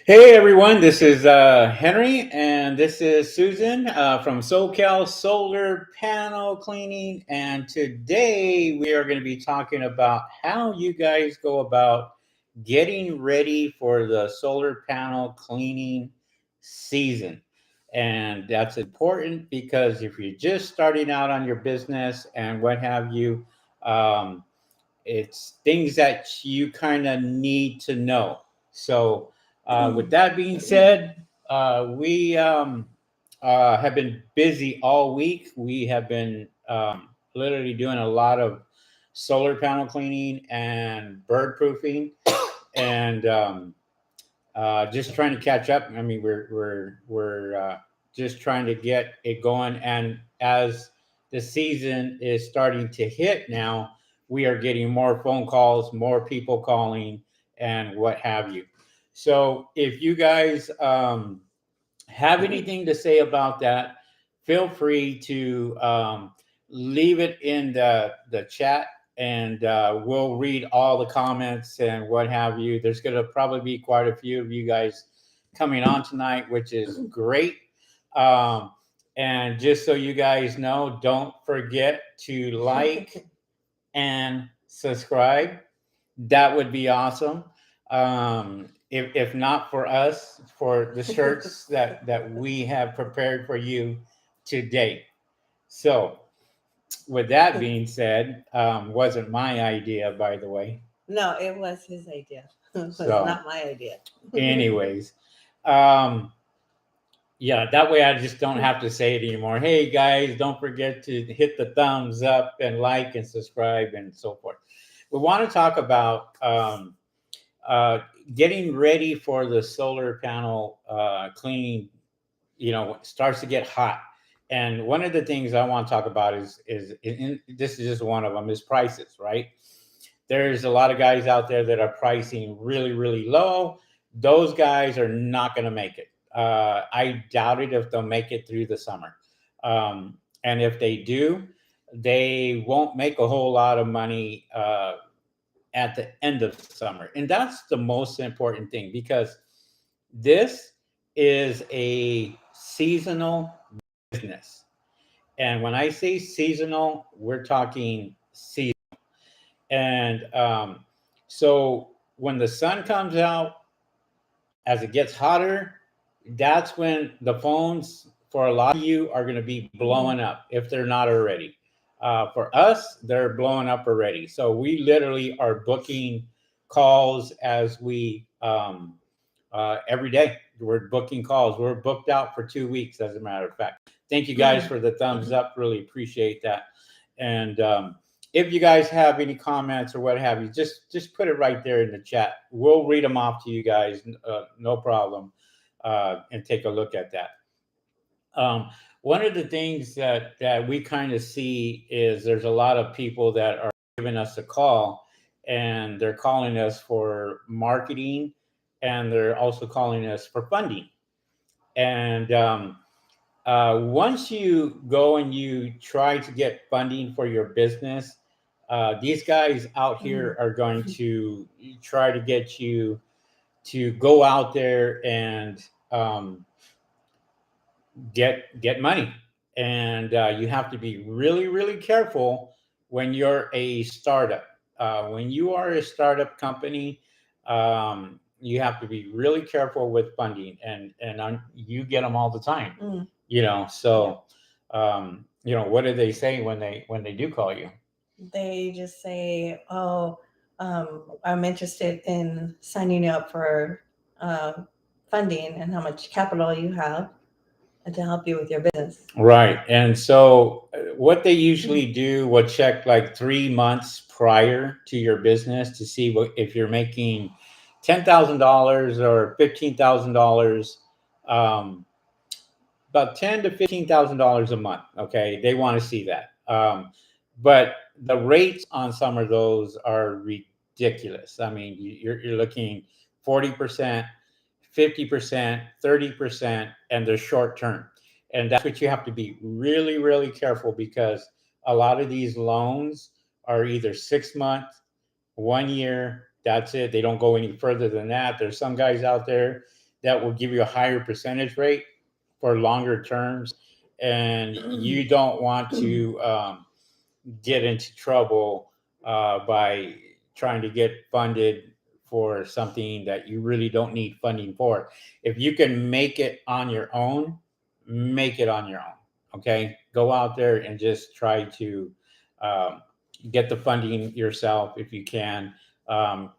Hey everyone, this is Henry, and this is Susan from SoCal Solar Panel Cleaning. And today we are going to be talking about how you guys go about getting ready for the solar panel cleaning season. And that's important because if you're just starting out on your business and what have you, um, it's things that you kind of need to know. So, with that being said, we have been busy all week. We have been literally doing a lot of solar panel cleaning and bird proofing, and just trying to catch up. I mean, we're just trying to get it going, and as the season is starting to hit now, we are getting more phone calls, more people calling, and what have you. So, if you guys have anything to say about that, feel free to leave it in the chat, and we'll read all the comments and what have you. There's going to probably be quite a few of you guys coming on tonight, which is great. Um, and just so you guys know, don't forget to like and subscribe. That would be awesome. If not for us, for the shirts that we have prepared for you today. So, with that being said, wasn't my idea, by the way. No, it was his idea. It was So, not my idea. anyways, um, yeah, that way I just don't have to say it anymore. Hey guys, don't forget to hit the thumbs up and like and subscribe and so forth. We want to talk about uh, getting ready for the solar panel cleaning. You know, it starts to get hot, and one of the things I want to talk about this is just one of them, is prices. Right, there's a lot of guys out there that are pricing really low. Those guys are not going to make it. I doubt it if they'll make it through the summer, and if they do, they won't make a whole lot of money at the end of summer. And that's the most important thing, because this is a seasonal business. And when I say seasonal, we're talking season. And so when the sun comes out, as it gets hotter, that's when the phones for a lot of you are going to be blowing up if they're not already. For us, they're blowing up already. So we literally are booking calls as we every day. We're booking calls. We're booked out for 2 weeks, as a matter of fact. Thank you guys for the thumbs up. Really appreciate that. And if you guys have any comments or what have you, just put it right there in the chat. We'll read them off to you guys, no problem, and take a look at that. One of the things that we kind of see is there's a lot of people that are giving us a call, and they're calling us for marketing, and they're also calling us for funding. And once you go and you try to get funding for your business, these guys out here are going to try to get you to go out there and get money. And you have to be really careful when you're a startup. When you are a startup company, you have to be really careful with funding, and you get them all the time. You know, so what do they say when they do call you? They just say, "Oh, I'm interested in signing you up for funding and how much capital you have, and to help you with your business." Right. And so what they usually do will check like 3 months prior to your business to see if you're making $10,000 or $15,000, um, about ten to $15,000 a month. Okay, they want to see that. But the rates on some of those are ridiculous. I mean, you're looking 40%, 50%, 30%, and they're short term. And that's what you have to be really careful, because a lot of these loans are either 6 months, 1 year, that's it. They don't go any further than that. There's some guys out there that will give you a higher percentage rate for longer terms, and you don't want to get into trouble by trying to get funded for something that you really don't need funding for. If you can make it on your own, make it on your own. Okay, go out there and just try to um, get the funding yourself if you can.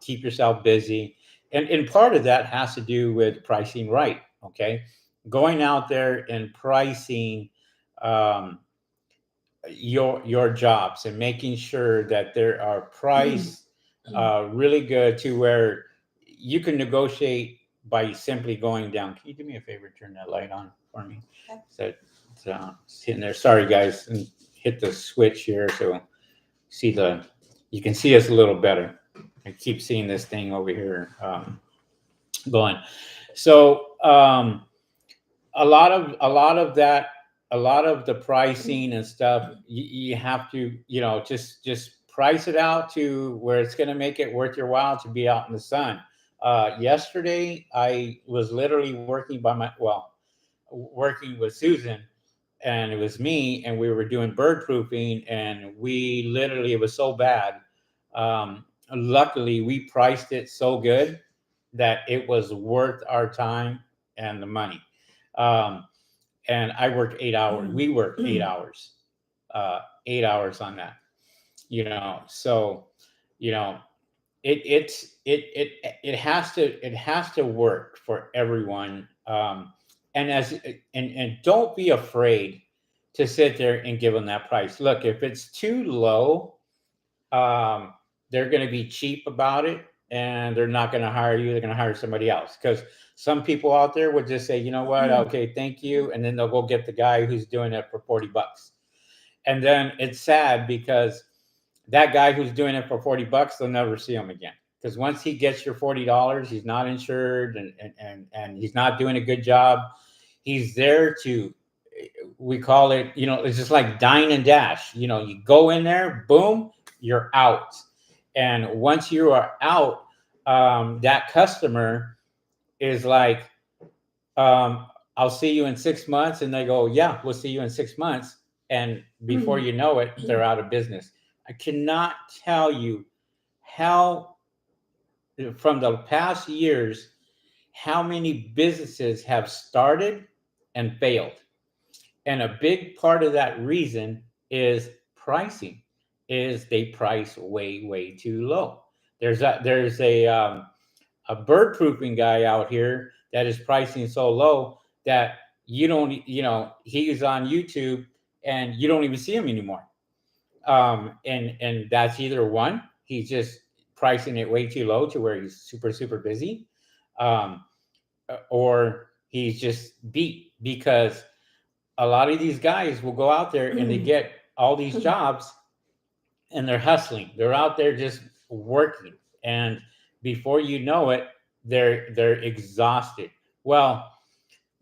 Keep yourself busy, and part of that has to do with pricing right. Okay, going out there and pricing. Um, your jobs and making sure that there are priced really good to where you can negotiate by simply going down. Can you do me a favor? Turn that light on for me. Okay. So it's hitting there. Sorry, guys. And hit the switch here so see the you can see us a little better. I keep seeing this thing over here going. So a lot of the pricing and stuff you have to just price it out to where it's going to make it worth your while to be out in the sun. Yesterday I was literally working by my well working with Susan, and it was me, and we were doing bird proofing, and we literally it was so bad. Luckily we priced it so good that it was worth our time and the money. um, and I worked 8 hours. We worked 8 hours, 8 hours on that. So you know, it has to work for everyone. And and don't be afraid to sit there and give them that price. Look, if it's too low, um, they're going to be cheap about it, and they're not going to hire you. They're going to hire somebody else, because some people out there would just say, you know what, okay, thank you, and then they'll go get the guy who's doing it for $40. And then it's sad because that guy who's doing it for $40, they'll never see him again. Because once he gets your $40, he's not insured, and he's not doing a good job. He's there to, we call it, it's just like dine and dash. You go in there, boom, you're out. And once you are out, that customer is like, um, I'll see you in 6 months. And they go, yeah, we'll see you in 6 months. And before you know it, they're out of business. I cannot tell you how, from the past years, how many businesses have started and failed. And a big part of that reason is pricing, is they price way, way too low. There's a bird proofing guy out here that is pricing so low that you don't, he's on YouTube and you don't even see him anymore. And that's either one, he's just pricing it way too low to where he's super, super busy, um, or he's just beat, because a lot of these guys will go out there and they get all these jobs, and they're hustling. They're out there just working, and before you know it, they're exhausted. Well,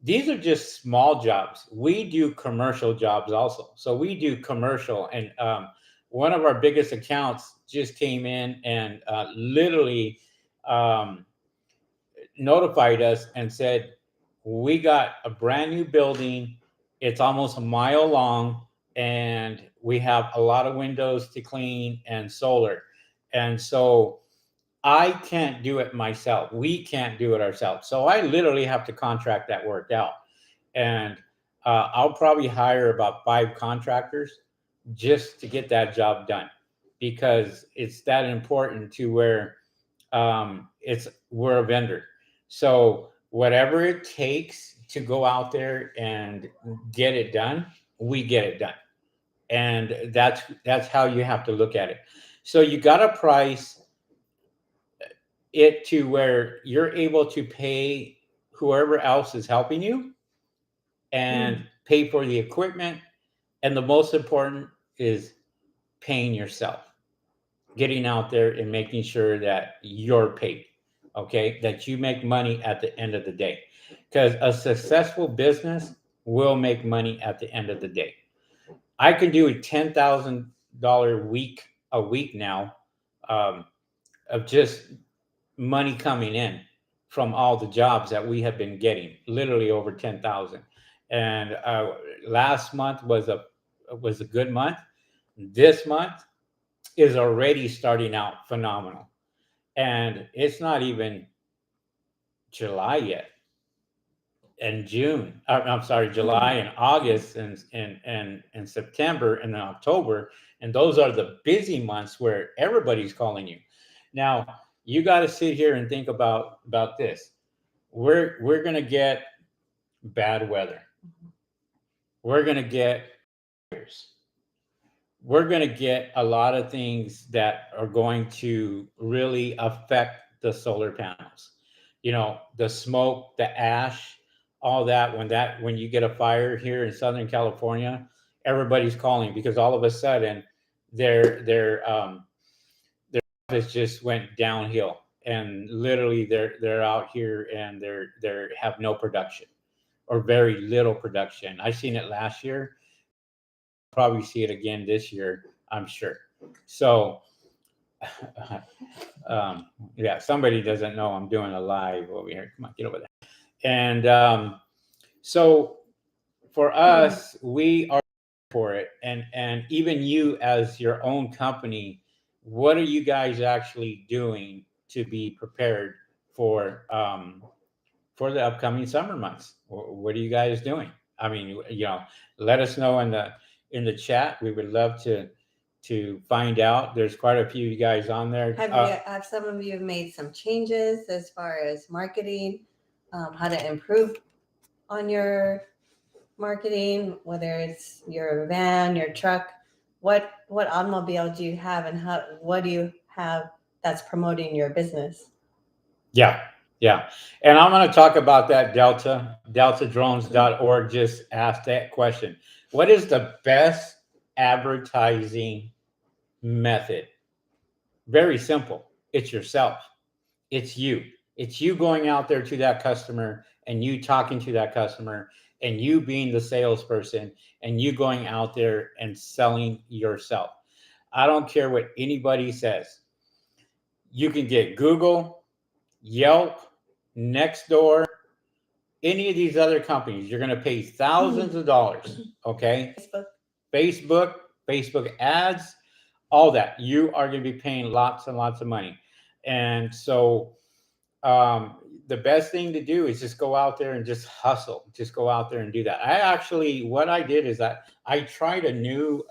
these are just small jobs. We do commercial jobs also. So we do commercial, and one of our biggest accounts just came in and literally um, notified us and said, we got a brand new building. It's almost a mile long, and we have a lot of windows to clean and solar. And so I can't do it myself. We can't do it ourselves. So I literally have to contract that work out. And I'll probably hire about 5 contractors just to get that job done, because it's that important to where we're a vendor. So whatever it takes to go out there and get it done, we get it done. And that's how you have to look at it. So you got to price it to where you're able to pay whoever else is helping you, and pay for the equipment. And the most important is paying yourself, getting out there and making sure that you're paid, okay? That you make money at the end of the day. Because a successful business will make money at the end of the day. I can do a $10,000 a week now, um, of just money coming in. from all the jobs that we have been getting, literally over 10,000. And last month was a good month. This month is already starting out phenomenal, and it's not even July yet. And June, I'm sorry, July and August and September and then October, and those are the busy months where everybody's calling you. Now you got to sit here and think about this. We're gonna get bad weather. We're gonna get fires. We're going to get a lot of things that are going to really affect the solar panels. You know, the smoke, the ash, all that. When you get a fire here in Southern California, everybody's calling because all of a sudden their office just went downhill, and literally they're out here and they're have no production or very little production. I seen it last year, probably see it again this year, I'm sure. So, yeah, somebody doesn't know I'm doing a live over here. Come on, get over there. And so for us, we are for it, and even you as your own company, what are you guys actually doing to be prepared for for the upcoming summer months? What are you guys doing? I mean, let us know in the chat. We would love to find out. There's quite a few of you guys on there. Have some of you made some changes as far as marketing, how to improve on your marketing, whether it's your van, your truck? What automobile do you have, and what do you have that's promoting your business? Yeah, yeah. And I'm going to talk about that. DeltaDrones.org just asked that question. What is the best advertising method? Very simple. It's yourself. It's you. It's you going out there to that customer and you talking to that customer and you being the salesperson and you going out there and selling yourself. I don't care what anybody says. You can get Google, Yelp, Nextdoor, any of these other companies. You're going to pay thousands of dollars. Okay. Facebook, Facebook ads, all that. You are going to be paying lots and lots of money. And so the best thing to do is just go out there and just hustle. Just go out there and do that. What I did is that I tried a new,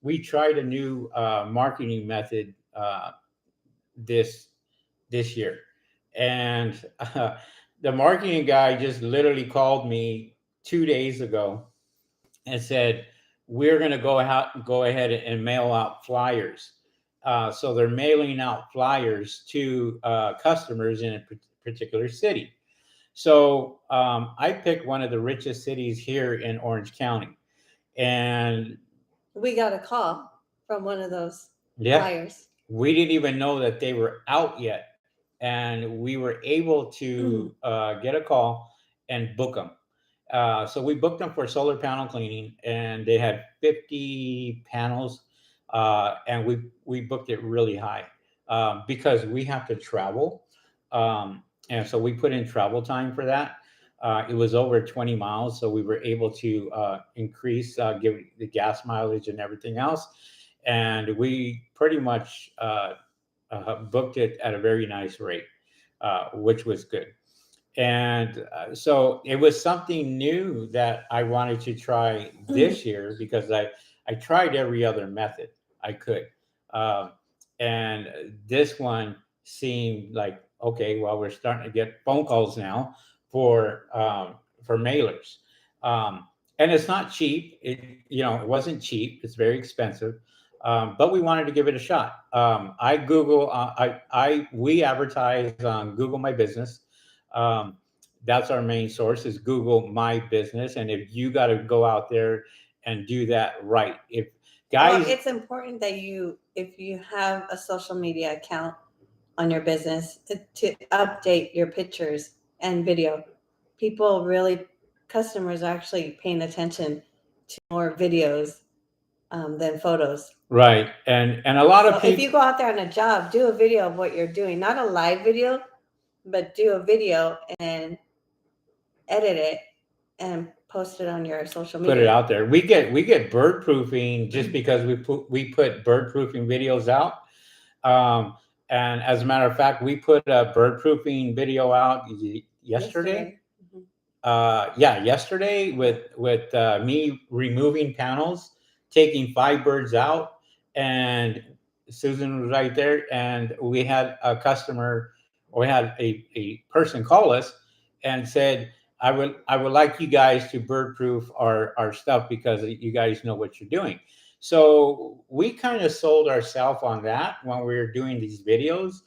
we tried a new marketing method this year, and the marketing guy just literally called me 2 days ago and said, we're going to go ahead and mail out flyers. So they're mailing out flyers to customers in a particular city. So I picked one of the richest cities here in Orange County, and we got a call from one of those flyers. We didn't even know that they were out yet, and we were able to get a call and book them. So we booked them for solar panel cleaning, and they had 50 panels, and we booked it really high because we have to travel, and so we put in travel time for that. It was over 20 miles, so we were able to increase, give the gas mileage and everything else, and we pretty much booked it at a very nice rate, which was good. And so it was something new that I wanted to try this year because I tried every other method I could. Um, and this one seemed like, okay, well, we're starting to get phone calls now for mailers. And it's not cheap. It wasn't cheap. It's very expensive. But we wanted to give it a shot. We advertise on Google My Business. Um, that's our main source is Google My Business. And if you got to go out there and do that right, it's important that if you have a social media account on your business, to update your pictures and video. Customers are actually paying attention to more videos than photos. Right. And a lot of people, if you go out there on a job, do a video of what you're doing, not a live video, but do a video and edit it and post it on your social Put it media. out there. We get bird proofing just because we put bird proofing videos out. Um, and as a matter of fact, we put a bird proofing video out yesterday. Yesterday. Mhm. Yeah, yesterday with me removing panels, taking 5 birds out, and Susan was right there, and we had a customer, or we had a person call us and said, I would like you guys to bird proof our stuff because you guys know what you're doing. So we kind of sold ourselves on that when we were doing these videos,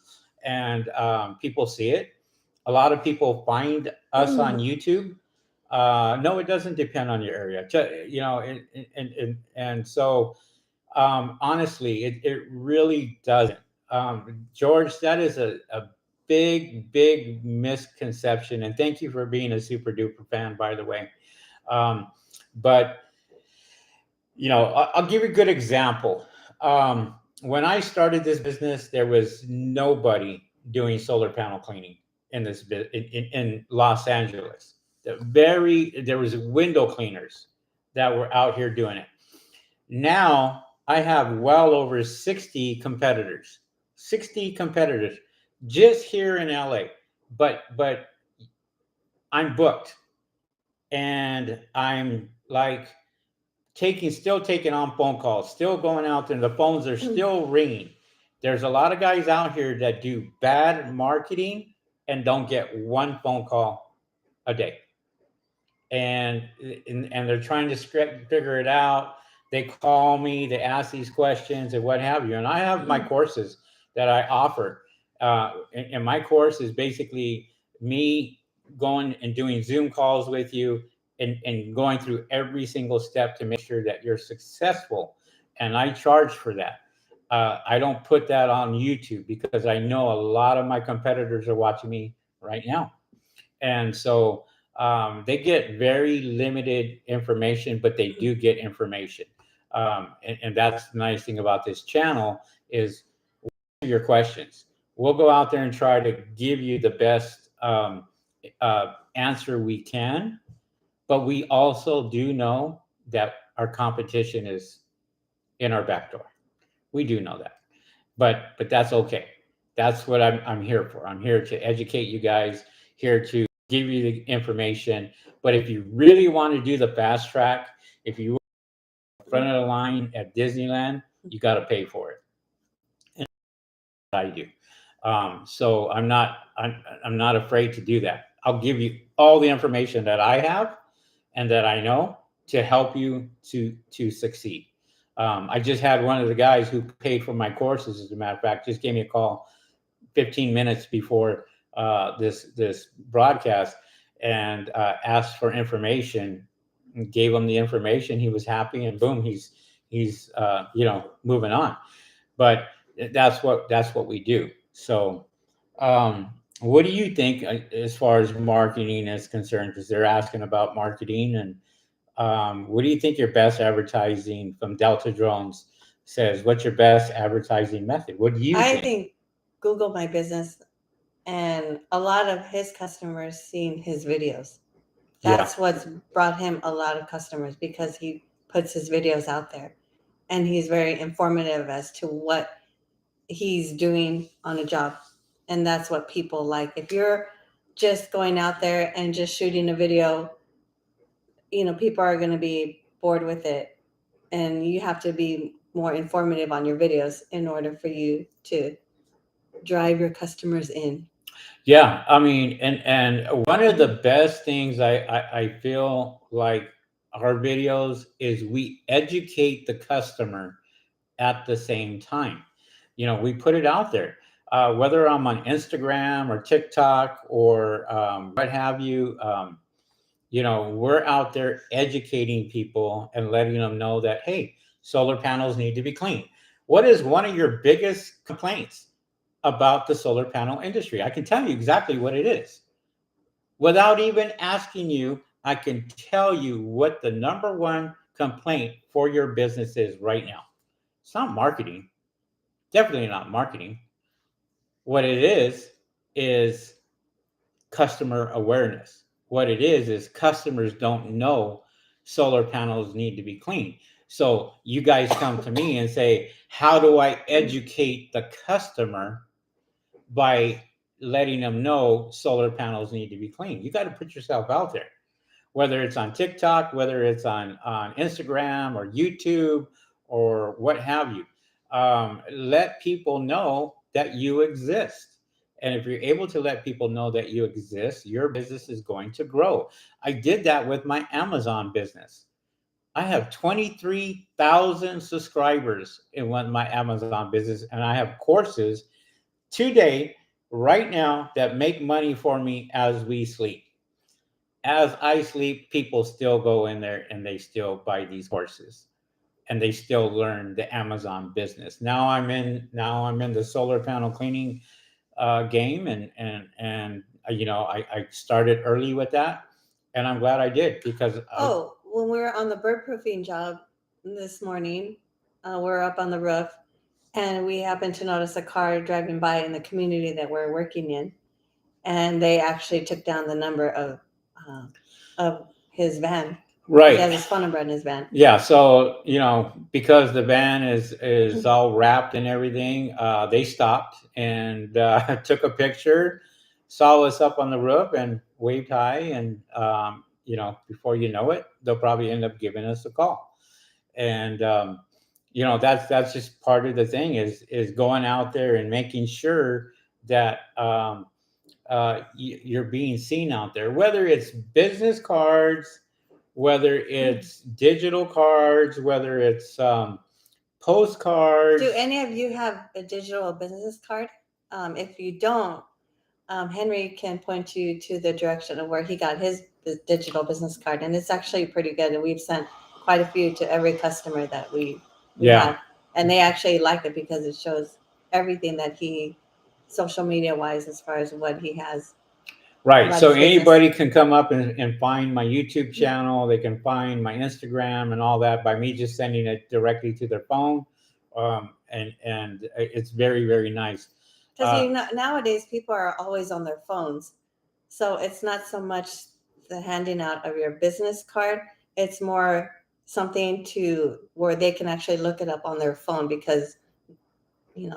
and people see it. A lot of people find us on YouTube. No, it doesn't depend on your area. And so honestly, it really doesn't. George, that is a big misconception. And thank you for being a super duper fan, by the way. Um, but I'll give you a good example. When I started this business, there was nobody doing solar panel cleaning in in Los Angeles. There was window cleaners that were out here doing it. Now I have well over 60 competitors. 60 competitors just here in LA. But I'm booked, and I'm like taking on phone calls, still going out there, and the phones are still ringing. There's a lot of guys out here that do bad marketing and don't get one phone call a day, and they're trying to figure it out. They call me, they ask these questions and what have you, and I have my courses that I offer. And my course is basically me going and doing Zoom calls with you, and going through every single step to make sure that you're successful. And I charge for that. I don't put that on YouTube because I know a lot of my competitors are watching me right now, and so they get very limited information, but they do get information. And that's the nice thing about this channel is your questions. We'll go out there and try to give you the best answer we can, but we also do know that our competition is in our back door. We do know that, but that's okay. That's what I'm here for. I'm here to educate you guys, here to give you the information. But if you really want to do the fast track, if you want front of the line at Disneyland, you got to pay for it. And I do. So I'm not afraid to do that. I'll give you all the information that I have and that I know to help you to succeed. I just had one of the guys who paid for my courses, as a matter of fact, just gave me a call 15 minutes before this broadcast, and asked for information. Gave him the information. He was happy, and boom, he's moving on. But that's what we do. So, what do you think as far as marketing is concerned? Because they're asking about marketing, and what do you think your best advertising from Delta Drones says? What's your best advertising method? What do you I think? think Google My Business and a lot of his customers seen his videos. Yeah. That's what's brought him a lot of customers because he puts his videos out there and he's very informative as to what he's doing on a job. And that's what people like. If you're just going out there and just shooting a video, people are going to be bored with it. And you have to be more informative on your videos in order for you to drive your customers in. Yeah, I mean, and one of the best things I feel like our videos is we educate the customer at the same time. We put it out there, whether I'm on Instagram or TikTok or what have you. We're out there educating people and letting them know that, hey, solar panels need to be cleaned. What is one of your biggest complaints about the solar panel industry? I can tell you exactly what it is. Without even asking you, I can tell you what the number one complaint for your business is right now. It's not marketing. Definitely not marketing. What it is customer awareness. What it is customers don't know solar panels need to be cleaned. So you guys come to me and say, how do I educate the customer by letting them know solar panels need to be cleaned? You got to put yourself out there, whether it's on TikTok, whether it's on Instagram or YouTube or what have you. Let people know that you exist. And if you're able to let people know that you exist, your business is going to grow. I did that with my Amazon business. I have 23,000 subscribers in my Amazon business, and I have courses today, right now, that make money for me as we sleep. As I sleep, people still go in there and they still buy these courses and they still learn the Amazon business. Now I'm in the solar panel cleaning game, and I started early with that, and I'm glad I did because Oh, when we were on the bird proofing job this morning, we're up on the roof and we happened to notice a car driving by in the community that we're working in. And they actually took down the number uh, of his van. He has right. his phone number in his van. Yeah, so because the van is all wrapped and everything, they stopped and took a picture, saw us up on the roof, and waved hi. And before you know it, they'll probably end up giving us a call. And that's just part of the thing is going out there and making sure that you're being seen out there, whether it's business cards, whether it's digital cards, whether it's postcards. Do any of you have a digital business card? If you don't, Henry can point you to the direction of where he got his digital business card, and it's actually pretty good. And we've sent quite a few to every customer that we Yeah, have, and they actually like it because it shows everything that he, social media wise, as far as what he has right. about So his business. anybody can come up and find my YouTube channel. They can find my Instagram and all that by me just sending it directly to their phone. And it's very, very nice. Because nowadays people are always on their phones, so it's not so much the handing out of your business card. It's more something to where they can actually look it up on their phone because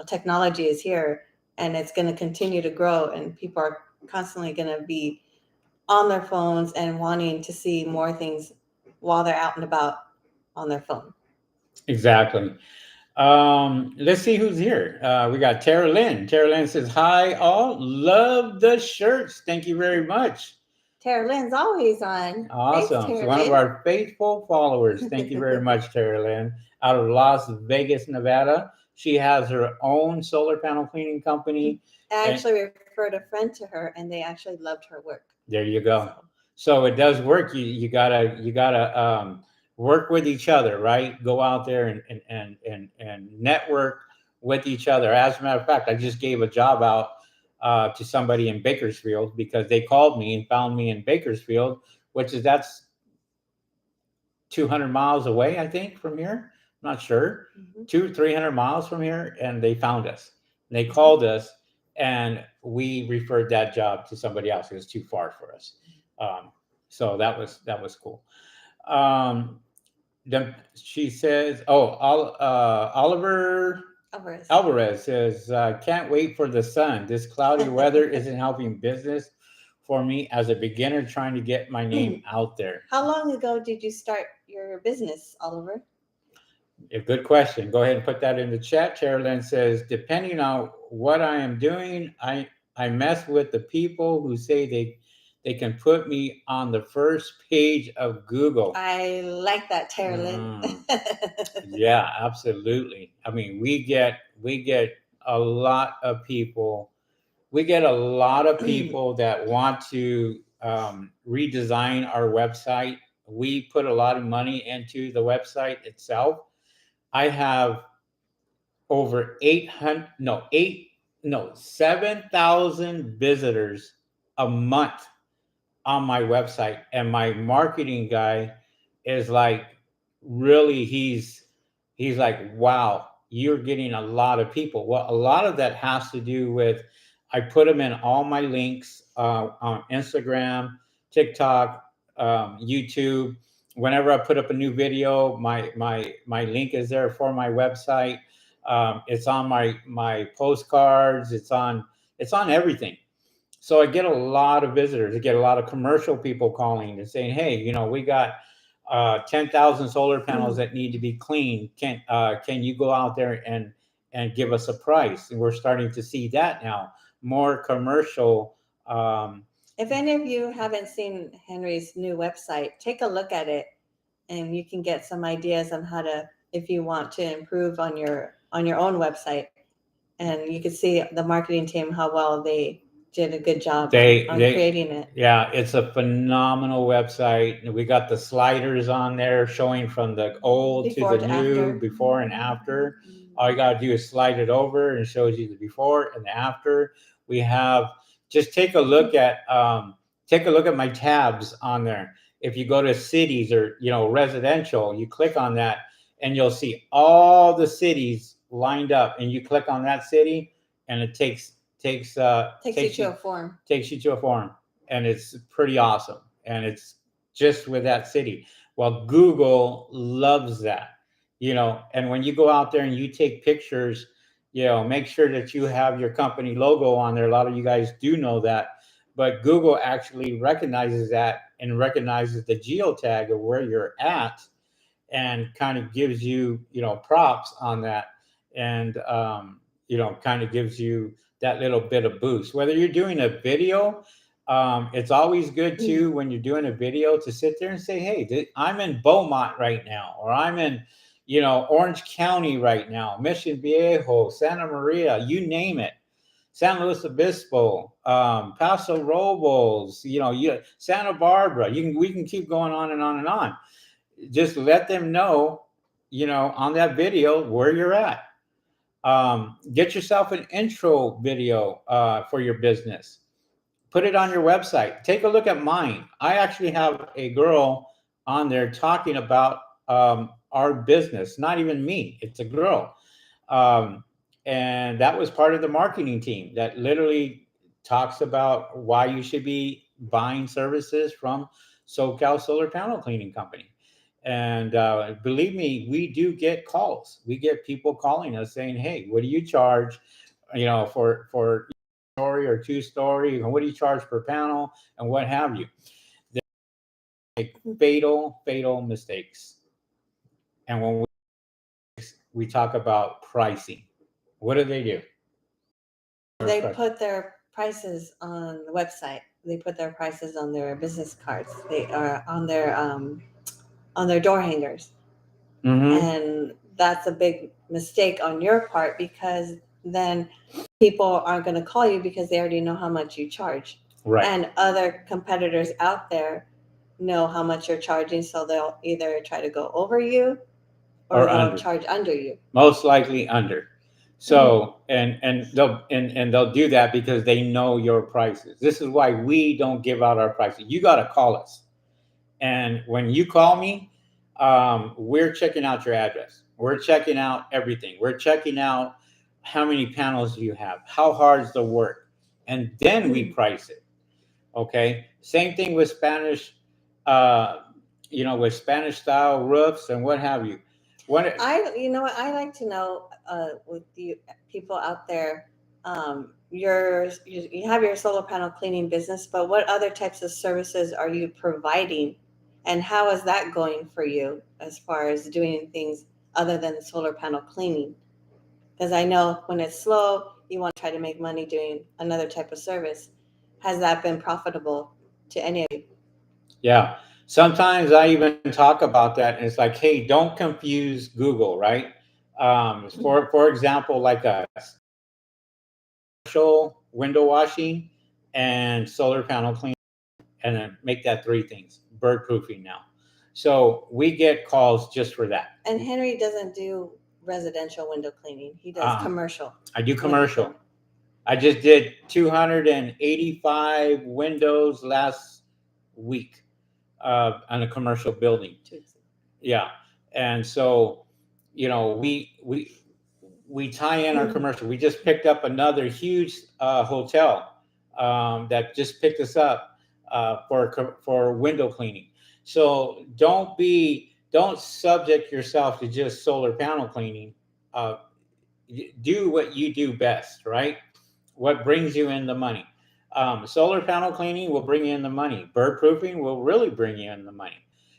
technology is here and it's going to continue to grow, and people are constantly going to be on their phones and wanting to see more things while they're out and about on their phone. Exactly. Let's see who's here. We got Tara Lynn. Tara Lynn says, "Hi, all. Love the shirts. Thank you very much." Tara Lynn's always on. Thanks, Awesome. So Tara one of Lynn. our faithful followers. Thank you very much, Tara Lynn, out of Las Vegas, Nevada. She has her own solar panel cleaning company. I actually referred a friend to her, and they actually loved her work. There you go. So it does work. You gotta work with each other, right? Go out there and network with each other. As a matter of fact, I just gave a job out to somebody in Bakersfield because they called me and found me in Bakersfield, that's 200 miles away, I think, from here. I'm not sure. 300 miles from here, and they found us. And they called us, and we referred that job to somebody else. It was too far for us. So that was cool. Um, then she says, "Oh, Oliver Alvarez says, can't wait for the sun. This cloudy weather isn't helping business for me as a beginner trying to get my name out there." How long ago did you start your business, Oliver? A good question. Go ahead and put that in the chat. Carolyn says, depending on what I am doing, I mess with the people who say they can put me on the first page of Google. I like that, Carolyn. Yeah, absolutely. I mean, we get a lot of people. We get a lot of people that want to redesign our website. We put a lot of money into the website itself. I have over 800 no 8 no 7,000 visitors a month on my website, and my marketing guy is like, really, he's like, wow, you're getting a lot of people. Well, a lot of that has to do with I put them in all my links on Instagram, TikTok, YouTube. Whenever I put up a new video, my link is there for my website. It's on my postcards. It's on everything. So I get a lot of visitors. I get a lot of commercial people calling and saying, "Hey, we got 10,000 solar panels that need to be cleaned. Can you go out there and give us a price?" And we're starting to see that now. More commercial. If any of you haven't seen Henry's new website, take a look at it, and you can get some ideas on how to, if you want to improve on your own website. And you can see the marketing team how well they did a good job on creating it. Yeah, it's a phenomenal website. We got the sliders on there showing from the old Before to the to new, after. before and after. All you gotta do is slide it over and it shows you the before and the after. We have just take a look at my tabs on there. If you go to cities or residential, you click on that and you'll see all the cities lined up, and you click on that city and it takes Takes you to a form. Takes you to a form, and it's pretty awesome, and it's just with that city. Well, Google loves that, and when you go out there and you take pictures, make sure that you have your company logo on there. A lot of you guys do know that, but Google actually recognizes that and recognizes the geotag of where you're at, and kind of gives you props on that, and kind of gives you that little bit of boost. Whether you're doing a video, it's always good too when you're doing a video to sit there and say, "Hey, I'm in Beaumont right now," or "I'm in Orange County right now, Mission Viejo, Santa Maria, you name it, San Luis Obispo, Paso Robles, Santa Barbara. We can keep going on and on and on. Just let them know, on that video where you're at. Get yourself an intro video for your business. Put it on your website. Take a look at mine. I actually have a girl on there talking about our business. Not even me. It's a girl. Um, and that was part of the marketing team that literally talks about why you should be buying services from SoCal Solar Panel Cleaning Company. And believe me, we do get calls. We get people calling us saying, "Hey, what do you charge? For story or two-story, and what do you charge per panel, and what have you?" They make fatal mistakes. And when we talk about pricing, what do? They put their prices on the website. They put their prices on their business cards. They are on their door hangers. Mm-hmm. And that's a big mistake on your part, because then people aren't going to call you because they already know how much you charge. Right. And other competitors out there know how much you're charging, so they'll either try to go over you or they'll charge under you. Most likely under. So and they'll do that because they know your prices. This is why we don't give out our prices. You got to call us, and when you call me, we're checking out your address. We're checking out everything. We're checking out how many panels you have, how hard's the work, and then we price it. Okay. Same thing with Spanish, with Spanish style roofs and what have you. I like to know, with you people out there, you have your solar panel cleaning business, but what other types of services are you providing, and how is that going for you as far as doing things other than solar panel cleaning? Because I know when it's slow, you want to try to make money doing another type of service. Has that been profitable to any of you? Yeah. Sometimes I even talk about that, and it's like, "Hey, don't confuse Google," right? For example, like a commercial window washing and solar panel cleaning, and then make that three things. Bird proofing now. So we get calls just for that. And Henry doesn't do residential window cleaning. He does commercial. I do commercial. I just did 285 windows last week on a commercial building. Yeah. And so, we we tie in our commercial. We just picked up another huge hotel that just picked us up for window cleaning. So don't subject yourself to just solar panel cleaning. Uh, do what you do best, right? What brings you in the money. Solar panel cleaning will bring you in the money. Bird proofing will really bring you in the money.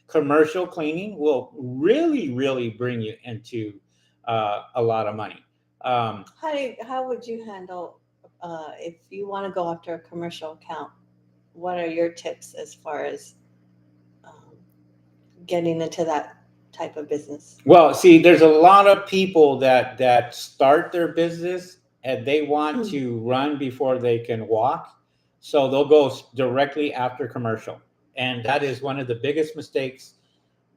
Commercial cleaning will really, really bring you into a lot of money. Um, How would you handle if you want to go after a commercial account? What are your tips as far as um, getting into that type of business? well, see, there's a lot of people that start their business and they want to run before they can walk, so they'll go directly after commercial, and that is one of the biggest mistakes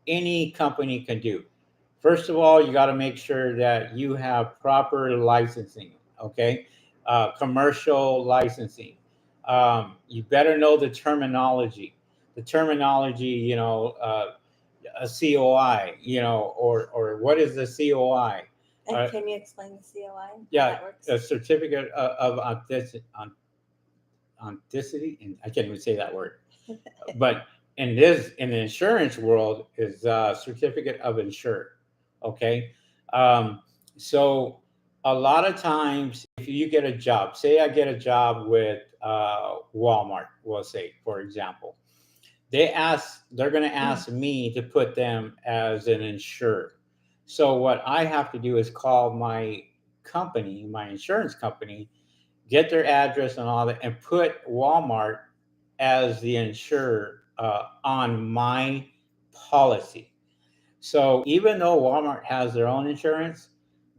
any company can do. First of all, you got to make sure that you have proper licensing, okay? Commercial licensing. You better know the terminology. The terminology, a COI, or what is the COI? And can you explain the COI? How Yeah, that works? a certificate of authenticity, and I can't even say that word. But in the insurance world is certificate of insured. Okay, um, so a lot of times if you get a job, say I get a job with Walmart, we'll say for example, they're going to ask me to put them as an insured. So what I have to do is call my company, my insurance company, get their address and all that, and put Walmart as the insurer on my policy. So even though Walmart has their own insurance,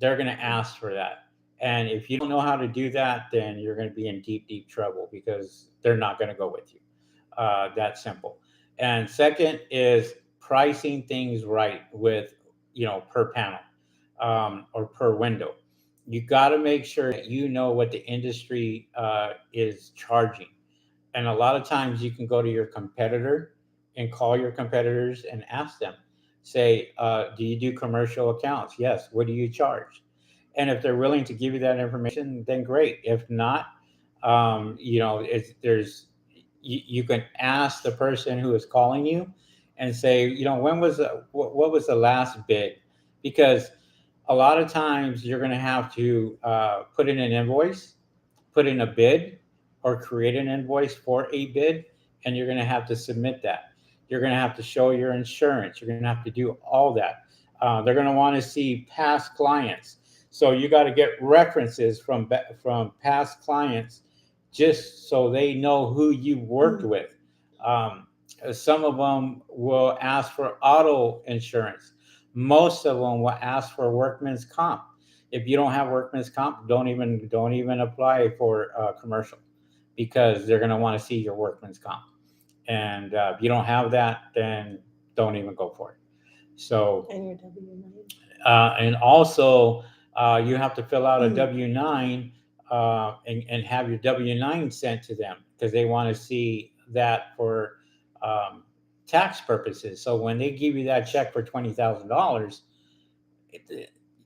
they're going to ask for that. And if you don't know how to do that, then you're going to be in deep, deep trouble because they're not going to go with you. That simple. And second is pricing things right with, per panel or per window. You got to make sure that you know what the industry is charging. And a lot of times you can go to your competitor and call your competitors and ask them, say, do you do commercial accounts? Yes. What do you charge? And if they're willing to give you that information, then great. If not, you can ask the person who is calling you and say, what was the last bid? Because a lot of times you're going to have to put in an invoice, put in a bid, or create an invoice for a bid, and you're going to have to submit that. You're going to have to show your insurance. You're going to have to do all that. They're going to want to see past clients, so you got to get references from past clients, just so they know who you worked with. Um, some of them will ask for auto insurance. Most of them will ask for workman's comp. If you don't have workman's comp, don't even apply for commercial, because they're going to want to see your workman's comp. And if you don't have that, then don't even go for it. So, And your W-9. and also you have to fill out a W-9 and have your W-9 sent to them, because they want to see that for um, tax purposes. So when they give you that check for $20,000,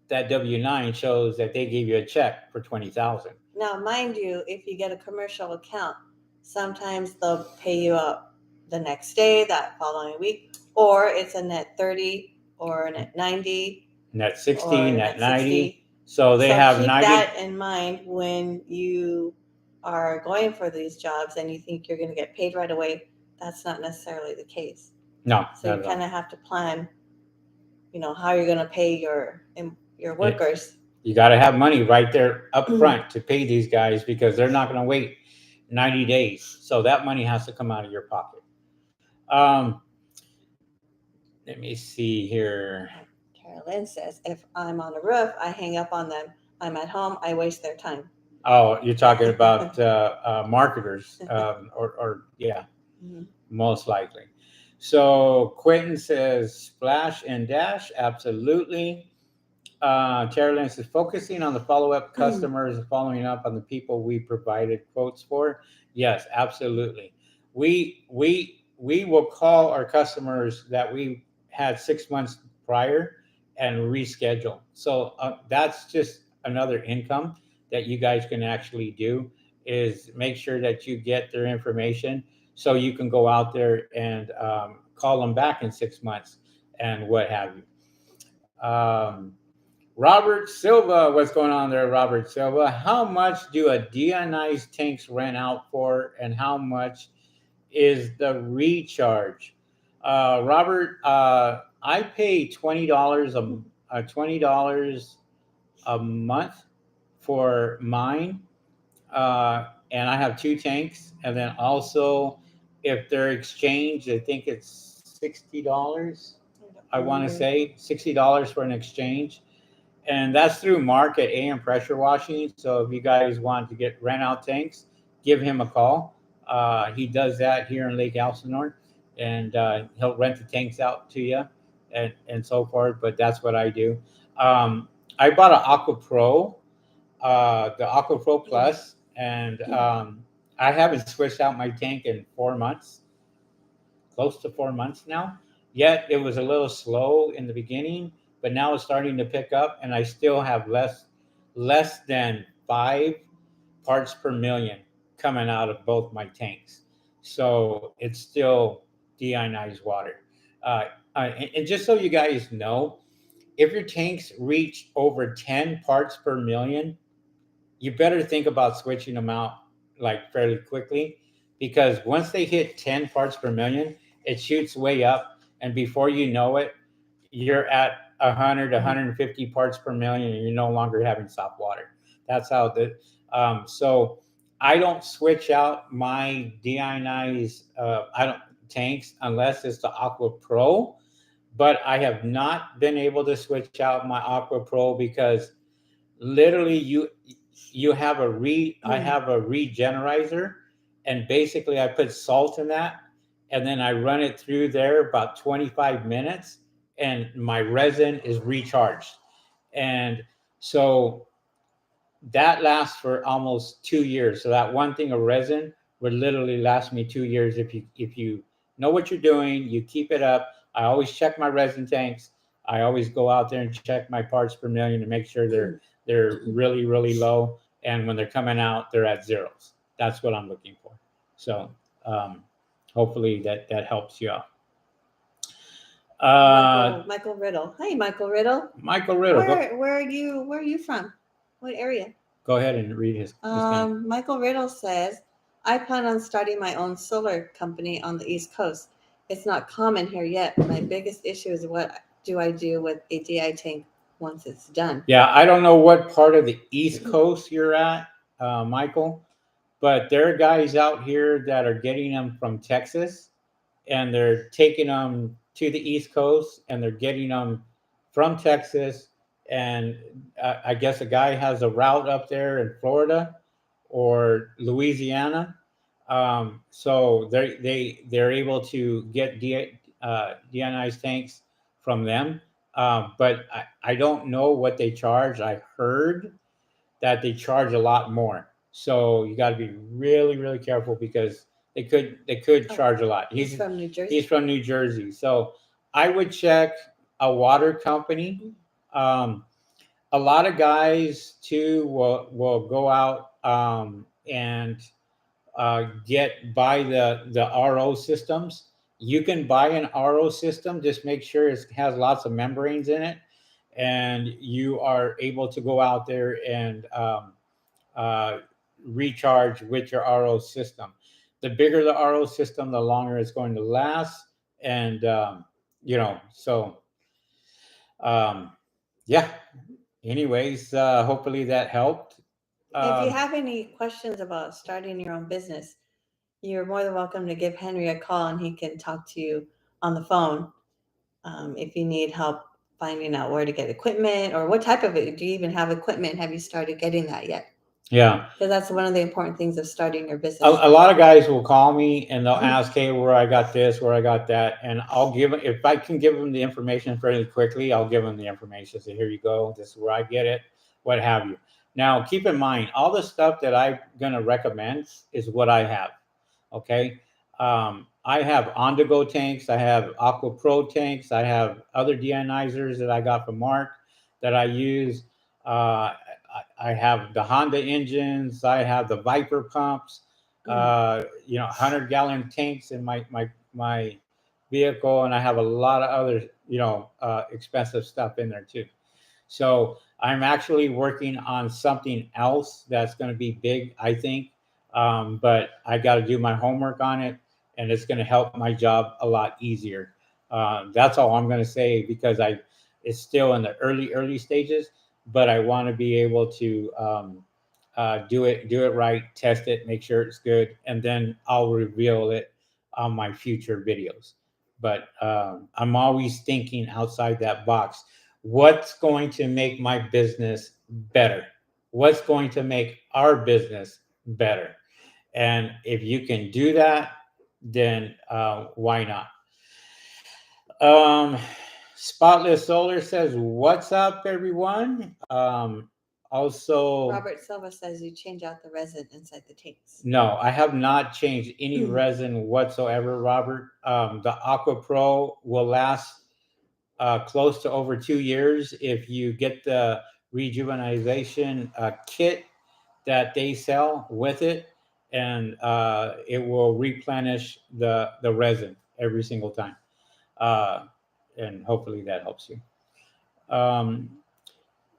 that W-9 shows that they gave you a check for 20,000. Now, mind you, if you get a commercial account, sometimes they'll pay you up the next day, that following week, or it's a net 30 or a net 90 Net or 60, a net net 90. 60. So they So have keep 90. that in mind when you are going for these jobs and you think you're going to get paid right away. That's not necessarily the case. No, So not you at all. kind of have to plan, how you're going to pay your workers. You got to have money right there up front to pay these guys, because they're not going to wait 90 days. So that money has to come out of your pocket. Um, Let me see here. Carolyn says, if I'm on a roof, I hang up on them. I'm at home, I waste their time. Oh, you're talking about marketers, or yeah, Mhm. most likely. So Quentin says splash and dash, absolutely. Carolyn says focusing on the follow-up customers, following up on the people we provided quotes for. Yes, absolutely. We will call our customers that we had 6 months prior and reschedule. So that's just another income that you guys can actually do is make sure that you get their information so you can go out there and call them back in 6 months and what have you. Robert Silva, what's going on there, Robert Silva? How much do a deionized tanks rent out for, and how much is the recharge? Robert, I pay $20 a month for mine, and I have two tanks, and then also if they're exchanged, I think it's $60. I want to say $60 for an exchange, and that's through Mark at AM Pressure Washing. So if you guys want to get rent out tanks, give him a call. He does that here in Lake Elsinore, and he'll rent the tanks out to you, and so forth. But that's what I do. I bought an Aqua Pro, the Aqua Pro Plus, and I haven't switched out my tank in 4 months, close to 4 months now. Yet it was a little slow in the beginning, but now it's starting to pick up, and I still have less than 5 parts per million coming out of both my tanks. So it's still deionized water. And just so you guys know, if your tanks reach over 10 parts per million, you better think about switching them out like fairly quickly, because once they hit 10 parts per million, it shoots way up, and before you know it, you're at 100 150 parts per million, and you're no longer having soft water. That's how the so I don't switch out my deionized I don't tanks unless it's the Aqua Pro, but I have not been able to switch out my Aqua Pro because literally you have I have a regenerizer, and basically I put salt in that, and then I run it through there about 25 minutes, and my resin is recharged. And so that lasts for almost 2 years. So that one thing of resin would literally last me 2 years if you know what you're doing, you keep it up. I always check my resin tanks. I always go out there and check my parts per million to make sure they're really low. And when they're coming out, they're at zeros. That's what I'm looking for. So um, hopefully that helps you out. Michael Riddle. Hey, Michael Riddle. Michael Riddle. Where are you from? What area? Go ahead and read his thing. Michael Riddle says, I plan on starting my own solar company on the East Coast. It's not common here yet. My biggest issue is what do I do with a DI tank once it's done? Yeah, I don't know what part of the East Coast you're at, Michael, but there are guys out here that are getting them from Texas, and they're taking them to the East Coast, and they're getting them from Texas. And I guess a guy has a route up there in Florida or Louisiana. So they're able to get deionized tanks from them. But I don't know what they charge. I heard that they charge a lot more. So you got to be really careful because they could charge a lot. He's from New Jersey. He's from New Jersey. So I would check a water company. A lot of guys too will go out and buy the RO systems. You can buy an RO system, just make sure it has lots of membranes in it, and you are able to go out there and uh, recharge with your RO system. The bigger the RO system, the longer it's going to last, and so um, yeah. Anyways, hopefully that helped. If you have any questions about starting your own business, you're more than welcome to give Henry a call, and he can talk to you on the phone. If you need help finding out where to get equipment or what type of it, do you even have equipment? Have you started getting that yet? Yeah, because that's one of the important things of starting your business. a lot of guys will call me and they'll ask, "Hey, where I got this, where I got that," and I'll give them, if I can give them the information fairly quickly, I'll give them the information. So here you go. This is where I get it. What have you? Now, keep in mind, all the stuff that I'm gonna recommend is what I have. Okay. I have on-the-go tanks. I have Aqua Pro tanks. I have other deionizers that I got from Mark that I use. I have the Honda engines. I have the Viper pumps. Mm. 100-gallon tanks in my vehicle, and I have a lot of other expensive stuff in there too. So I'm actually working on something else that's going to be big, I think. But I got to do my homework on it, and it's going to help my job a lot easier. That's all I'm going to say because it's still in the early stages, but I want to be able to do it right, test it, make sure it's good, and then I'll reveal it on my future videos. But I'm always thinking outside that box. What's going to make my business better? What's going to make our business better? And if you can do that, then why not? Um, Spotless Solar says, "What's up, everyone?" Also, Robert Silva says you change out the resin inside the tanks. no, I have not changed any resin whatsoever, Robert. The Aqua Pro will last close to over 2 years if you get the rejuvenization kit that they sell with it, and it will replenish the resin every single time. Uh, and hopefully that helps you. Um,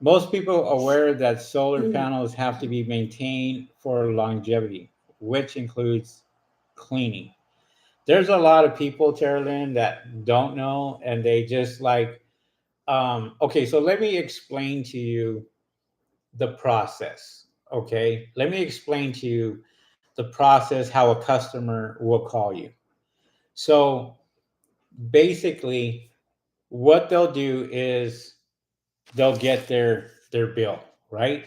Most people are aware that solar panels have to be maintained for longevity, which includes cleaning. There's a lot of people, Tara Lynn, that don't know, and they just like, okay, so let me explain to you the process. Okay, let me explain to you the process how a customer will call you. So basically, what they'll do is they'll get their bill, right?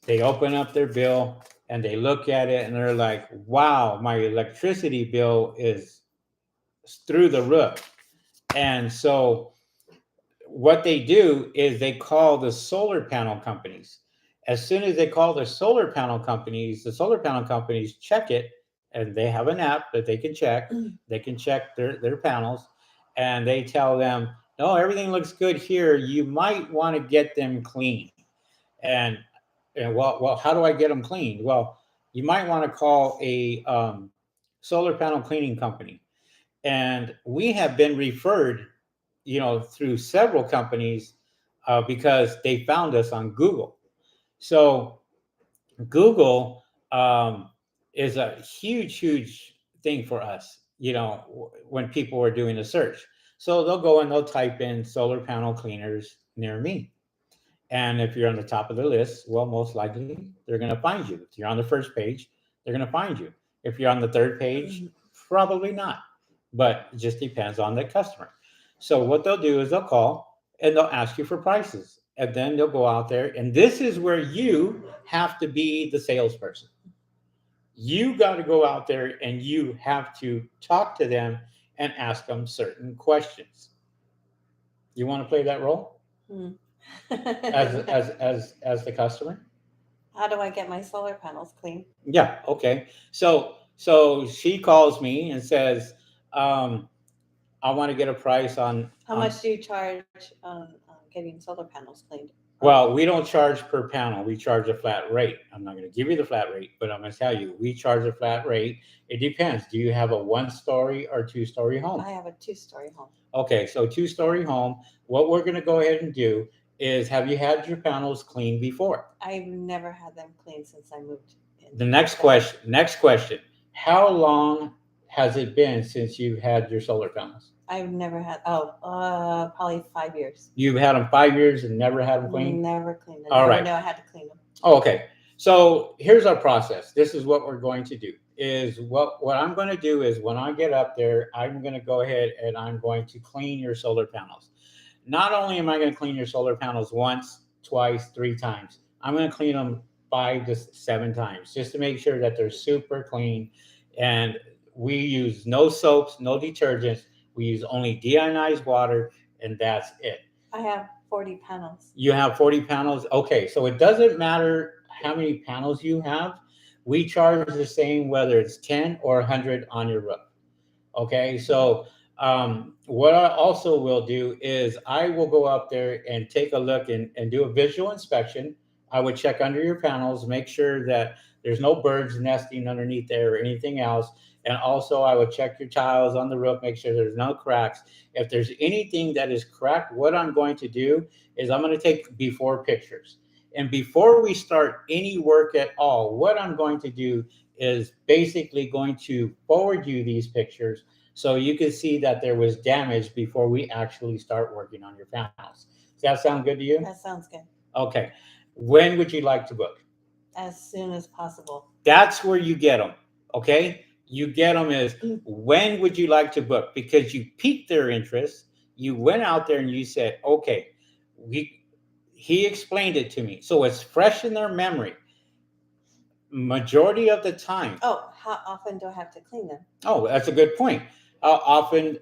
They open up their bill and they look at it and they're like, "Wow, my electricity bill is through the roof." And so what they do is they call the solar panel companies. As soon as they call the solar panel companies check it, and they have an app that they can check. They can check their panels, and they tell them, "No, everything looks good here. You might want to get them clean." And well, how do I get them cleaned? Well, you might want to call a solar panel cleaning company, and we have been referred through several companies because they found us on Google. So Google is a huge thing for us, when people are doing a search. So they'll go and they'll type in solar panel cleaners near me, and if you're on the top of the list, well, most likely they're going to find you. If you're on the first page, they're going to find you. If you're on the third page, probably not. But it just depends on the customer. So what they'll do is they'll call and they'll ask you for prices. And then they'll go out there. And this is where you have to be the salesperson. You got to go out there and you have to talk to them and ask them certain questions. You want to play that role Mm. as the customer? How do I get my solar panels clean? Yeah. Okay. So she calls me and says, "I want to get a price on." How much do you charge on getting solar panels cleaned? Well, we don't charge per panel. We charge a flat rate. I'm not going to give you the flat rate, but I'm going to tell you we charge a flat rate. It depends. Do you have a 1-story or 2-story home? I have a 2-story home. Okay, so 2-story home. What we're going to go ahead and do is, have you had your panels cleaned before? I've never had them cleaned since I moved in. The next question. How long has it been since you've had your solar panels? I've never had, probably 5 years. You've had them 5 years and never had them cleaned? Never cleaned them. All Never right. knew I had to clean them. Oh, okay. So here's our process. This is what we're going to do. Is what I'm going to do is, when I get up there, I'm going to go ahead and I'm going to clean your solar panels. Not only am I going to clean your solar panels once, twice, 3 times, I'm going to clean them 5 to 7 times just to make sure that they're super clean. And we use no soaps, no detergents. We use only deionized water, and that's it. I have 40 panels. You have 40 panels? Okay, so it doesn't matter how many panels you have. We charge the same whether it's 10 or 100 on your roof. Okay, so what I also will do is I will go up there and take a look and do a visual inspection. I would check under your panels, make sure that there's no birds nesting underneath there or anything else. And also, I would check your tiles on the roof, make sure there's no cracks. If there's anything that is cracked, what I'm going to do is I'm going to take before pictures. And before we start any work at all, what I'm going to do is basically going to forward you these pictures so you can see that there was damage before we actually start working on your panels. Does that sound good to you? That sounds good. Okay. When would you like to book? As soon as possible. That's where you get them. Okay. You get them is when would you like to book? Because you piqued their interest. You went out there and you said, okay, we, he explained it to me. So it's fresh in their memory. Majority of the time. Oh, how often do I have to clean them? Oh, that's a good point. How often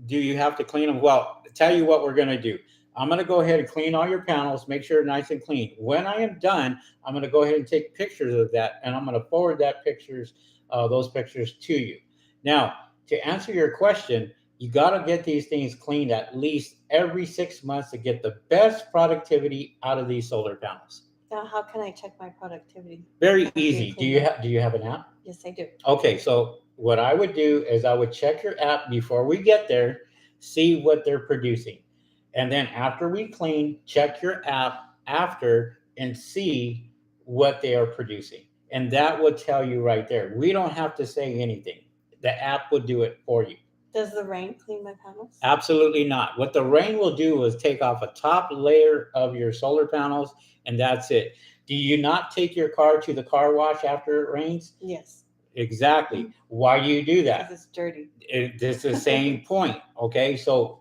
do you have to clean them? Well, tell you what we're going to do. I'm going to go ahead and clean all your panels, make sure they're nice and clean. When I am done, I'm going to go ahead and take pictures of that, and I'm going to forward those pictures to you. Now, to answer your question, you got to get these things cleaned at least every 6 months to get the best productivity out of these solar panels. Now, how can I check my productivity? Very easy. Do you have an app? Yes, I do. Okay, so what I would do is I would check your app before we get there, see what they're producing. And then after we clean, check your app after and see what they are producing. And that will tell you right there. We don't have to say anything. The app will do it for you. Does the rain clean my panels? Absolutely not. What the rain will do is take off a top layer of your solar panels, and that's it. Do you not take your car to the car wash after it rains? Yes. Exactly. Why do you do that? Because it's dirty. It's the same point. Okay. So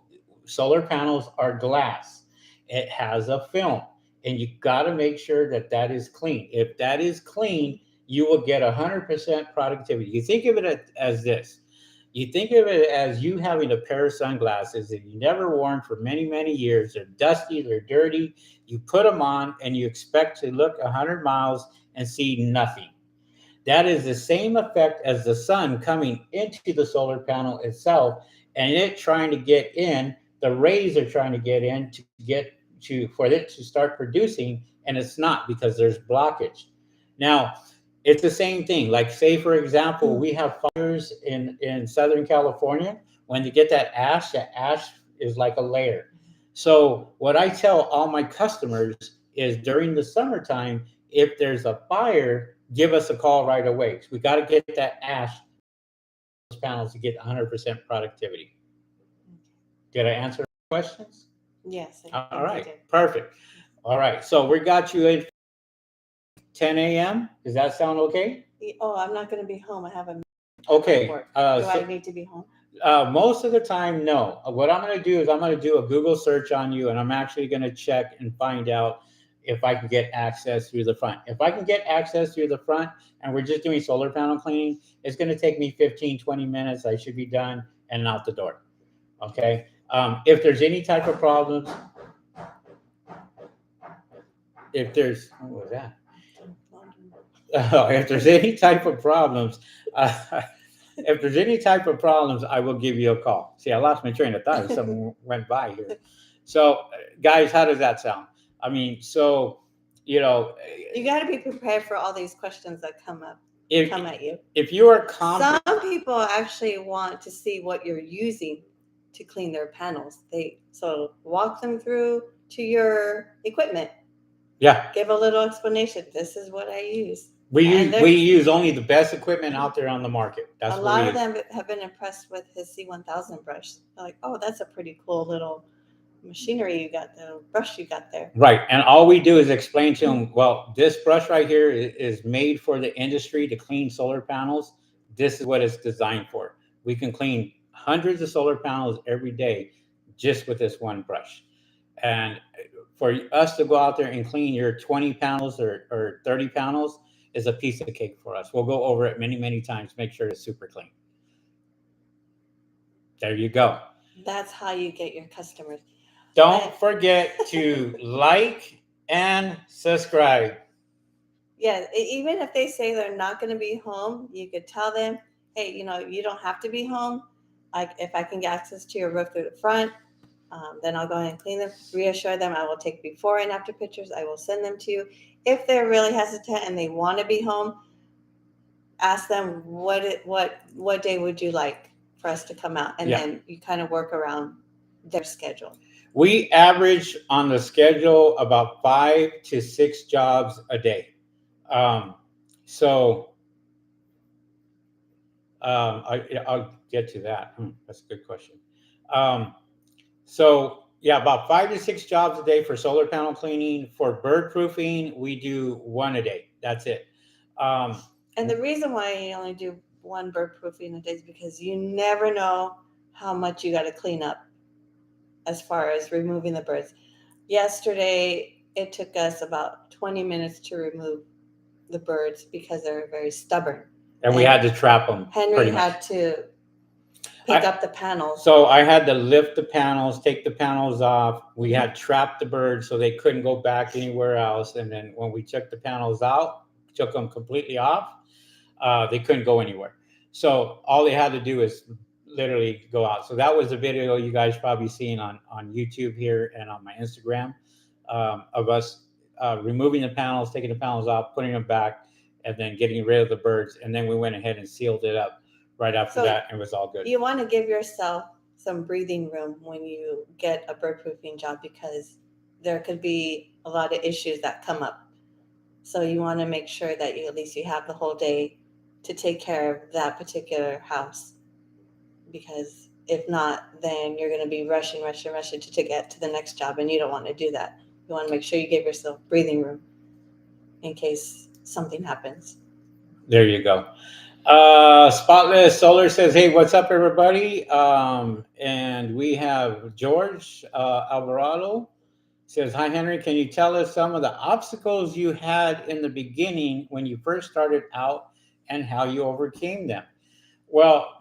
solar panels are glass, it has a film, and you got to make sure that that is clean. If that is clean, you will get 100% productivity. You think of it as this. You think of it as you having a pair of sunglasses that you never worn for many, many years. They're dusty, they're dirty. You put them on and you expect to look 100 miles and see nothing. That is the same effect as the sun coming into the solar panel itself and it trying to get in. The rays are trying to get in to get to for it to start producing, and it's not because there's blockage. Now, it's the same thing. Like, say, for example, we have fires in Southern California. When you get that ash is like a layer. So, what I tell all my customers is during the summertime, if there's a fire, give us a call right away. We got to get that ash panels to get 100% productivity. Did I answer questions? Yes. All right. Perfect. All right. So we got you at 10 a.m. Does that sound okay? Oh, I'm not going to be home. I have a okay. Do I need to be home? Most of the time, no. What I'm going to do is I'm going to do a Google search on you, and I'm actually going to check and find out if I can get access through the front. If I can get access through the front and we're just doing solar panel cleaning, it's going to take me 15, 20 minutes. I should be done and out the door. Okay. If there's any type of problems, what was that? If there's any type of problems, I will give you a call. See, I lost my train of thought. Something went by here. So, guys, how does that sound? I mean, so, you got to be prepared for all these questions that come at you. If you are some people actually want to see what you're using to clean their panels. So walk them through to your equipment. Yeah. Give a little explanation. This is what I use. We use only the best equipment out there on the market. That's a lot of them have been impressed with his C1000 brush. They're like, oh, that's a pretty cool little machinery you got, the brush you got there. Right. And all we do is explain to them, well, this brush right here is made for the industry to clean solar panels. This is what it's designed for. We can clean hundreds of solar panels every day just with this one brush. And for us to go out there and clean your 20 panels or 30 panels is a piece of cake for us. We'll go over it many, many times, make sure it's super clean. There you go. That's how you get your customers. Don't forget to like and subscribe. Yeah, even if they say they're not going to be home, you could tell them, hey, you don't have to be home. If I can get access to your roof through the front, Then I'll go ahead and clean them, reassure them. I will take before and after pictures. I will send them to you. If they're really hesitant and they want to be home, ask them what day would you like for us to come out, and then you kind of work around their schedule. We average on the schedule about 5 to 6 jobs a day. Um, so I'll get to that. That's a good question. Um, so yeah, about 5 to 6 jobs a day for solar panel cleaning. For bird proofing, we do one a day. That's it. And the reason why you only do one bird proofing a day is because you never know how much you got to clean up as far as removing the birds. Yesterday, it took us about 20 minutes to remove the birds because they're very stubborn. And we had to trap them. Henry had to pick up the panels. So I had to lift the panels, take the panels off. We had trapped the birds so they couldn't go back anywhere else. And then when we took the panels out, took them completely off, they couldn't go anywhere. So all they had to do is literally go out. So that was a video you guys probably seen on YouTube here and on my Instagram, of us removing the panels, taking the panels off, putting them back, and then getting rid of the birds. And then we went ahead and sealed it up right after that, and it was all good. You want to give yourself some breathing room when you get a bird proofing job, because there could be a lot of issues that come up. So you want to make sure that you at least you have the whole day to take care of that particular house, because if not, then you're going to be rushing to get to the next job, and you don't want to do that. You want to make sure you give yourself breathing room in case something happens. There you go. Spotless Solar says, hey, what's up, everybody? And we have George Alvarado says, hi, Henry. Can you tell us some of the obstacles you had in the beginning when you first started out and how you overcame them? Well,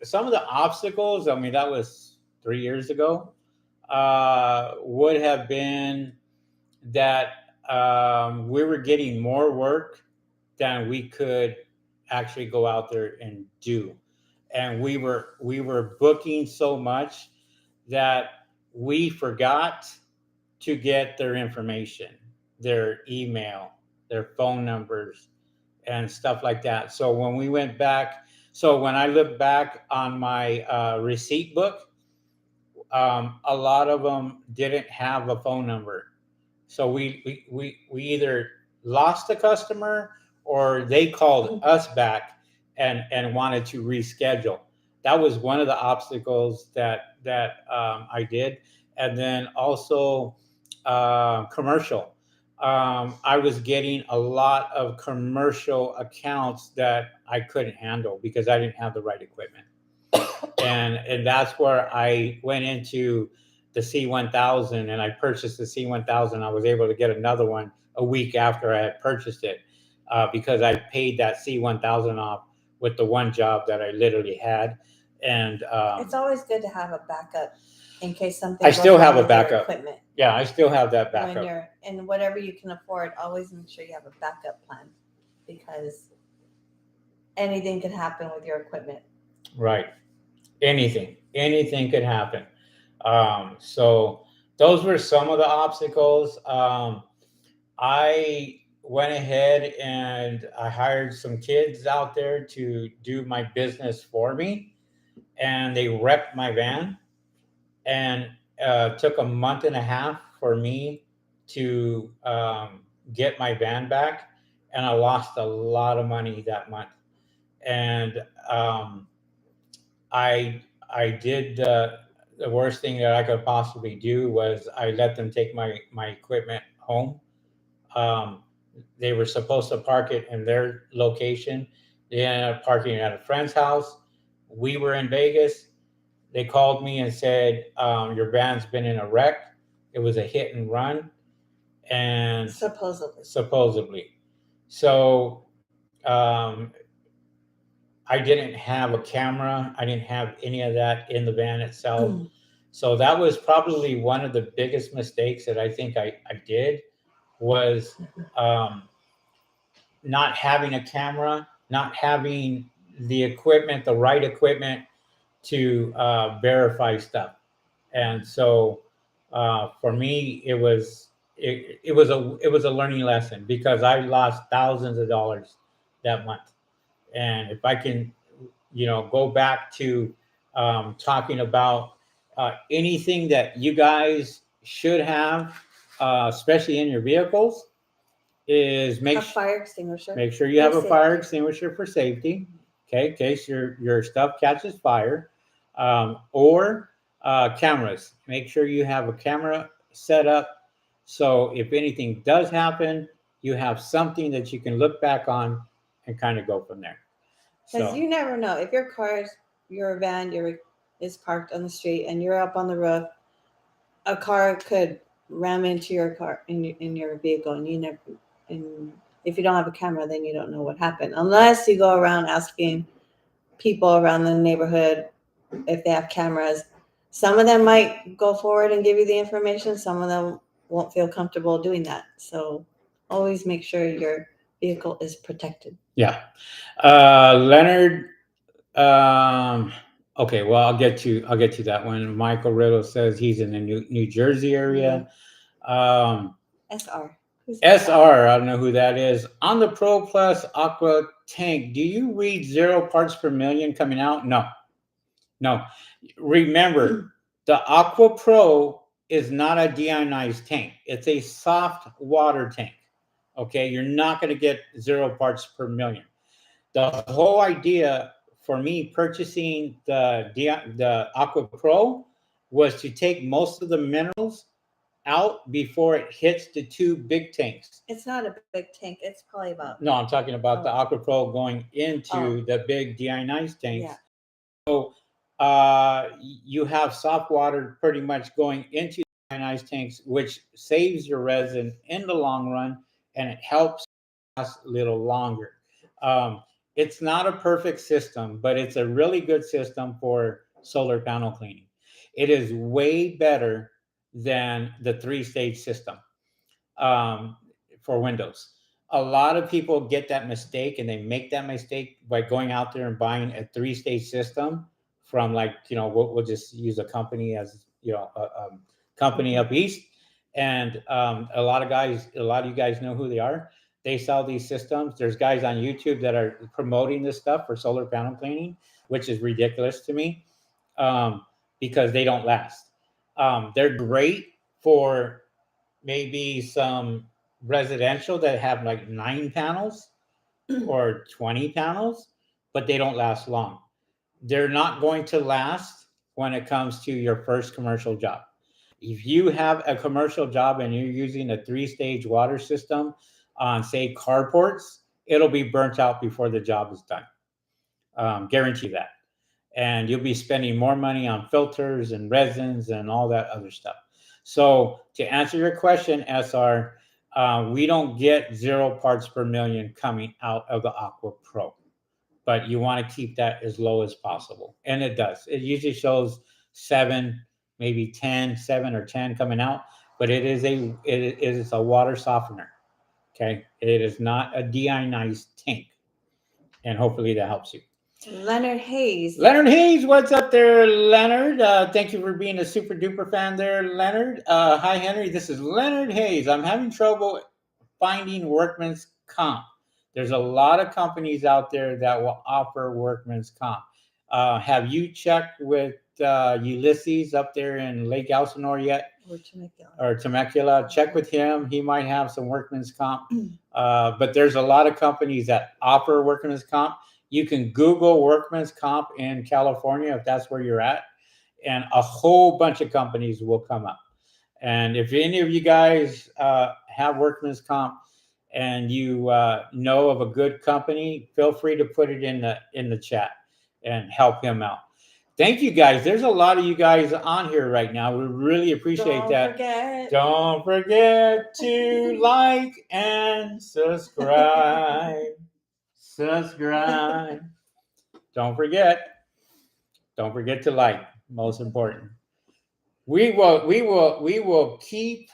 some of the obstacles, I mean, that was 3 years ago, would have been that we were getting more work than we could actually go out there and do, and we were booking so much that we forgot to get their information, their email, their phone numbers, and stuff like that. So when we went back, so when I look back on my receipt book, a lot of them didn't have a phone number. So we either lost the customer or they called us back and wanted to reschedule. That was one of the obstacles that I did. And then also commercial. I was getting a lot of commercial accounts that I couldn't handle because I didn't have the right equipment. And that's where I went into the C1000, and I purchased the C1000. I was able to get another one a week after I had purchased it, because I paid that C1000 off with the one job that I literally had. And it's always good to have a backup in case something. I still have a backup. Equipment. Yeah, I still have that backup. When you're in whatever you can afford, always make sure you have a backup plan, because anything can happen with your equipment. Right. Anything could happen. So those were some of the obstacles. I went ahead and I hired some kids out there to do my business for me, and they wrecked my van, and took a month and a half for me to get my van back, and I lost a lot of money that month. And I did the worst thing that I could possibly do was I let them take my equipment home. Um, they were supposed to park it in their location. They ended up parking it at a friend's house. We were in Vegas. They called me and said, your van's been in a wreck. It was a hit and run. And supposedly. So I didn't have a camera. I didn't have any of that in the van itself. So that was probably one of the biggest mistakes that I think I did, was not having a camera, not having the equipment, the right equipment to verify stuff. And so for me, it was a learning lesson because I lost thousands of dollars that month. And if I can, go back to talking about anything that you guys should have, especially in your vehicles, is A fire extinguisher. make sure you For have a fire safety. extinguisher for safety, okay, in case your stuff catches fire, or cameras. Make sure you have a camera set up so if anything does happen, you have something that you can look back on and kind of go from there. Because So you never know if your van, is parked on the street and you're up on the roof, a car could ram into your car in your vehicle, and you never. And if you don't have a camera, then you don't know what happened unless you go around asking people around the neighborhood if they have cameras. Some of them might go forward and give you the information. Some of them won't feel comfortable doing that. So always make sure your vehicle is protected. yeah, Leonard. Um, okay, well, I'll get to that one. Michael Riddle says he's in the New Jersey area. Um, SR. Who's SR, I don't know who that is. On the Pro Plus Aqua tank, do you read 0 parts per million coming out? No, no. Remember, the Aqua Pro is not a deionized tank. It's a soft water tank. Okay, you're not going to get 0 parts per million. The whole idea for me purchasing the Aqua Pro was to take most of the minerals out before it hits the two big tanks. It's not a big tank. It's probably about. No, I'm talking about the Aqua Pro going into Oh. the big deionized tanks. Yeah. So you have soft water pretty much going into ionized tanks, which saves your resin in the long run, and it helps last a little longer. Um, it's not a perfect system, but it's a really good system for solar panel cleaning. It is way better than the three-stage system um, for Windows. A lot of people get that mistake, and they make that mistake by going out there and buying a three-stage system from, like, we'll just use a company as a company up east, and a lot of you guys know who they are. They sell these systems. There's guys on YouTube that are promoting this stuff for solar panel cleaning, which is ridiculous to me, because they don't last. They're great for maybe some residential that have like 9 panels or 20 panels, but they don't last long. They're not going to last when it comes to your first commercial job. If you have a commercial job and you're using a three-stage water system on, say, carports, it'll be burnt out before the job is done. Guarantee that. And you'll be spending more money on filters and resins and all that other stuff. So to answer your question, SR, we don't get 0 parts per million coming out of the Aqua Pro, but you want to keep that as low as possible. And it does. It usually shows 7, maybe 10, 7 or 10 coming out, but it is a water softener. Okay. It is not a deionized tank. And hopefully that helps you. Leonard Hayes. Leonard Hayes, what's up there, Leonard? Thank you for being a super duper fan there, Leonard. Hi, Henry. This is Leonard Hayes. I'm having trouble finding workman's comp. There's a lot of companies out there that will offer workman's comp. Have you checked with Ulysses up there in Lake Elsinore yet? Or Temecula? Check with him. He might have some workman's comp. But there's a lot of companies that offer workman's comp. You can Google workman's comp in California if that's where you're at, and a whole bunch of companies will come up. And if any of you guys have workman's comp and you know of a good company, feel free to put it in the chat and help him out. Thank you, guys. There's a lot of you guys on here right now. We really appreciate that. Don't forget to like and subscribe. Subscribe. Don't forget to like. Most important. We will keep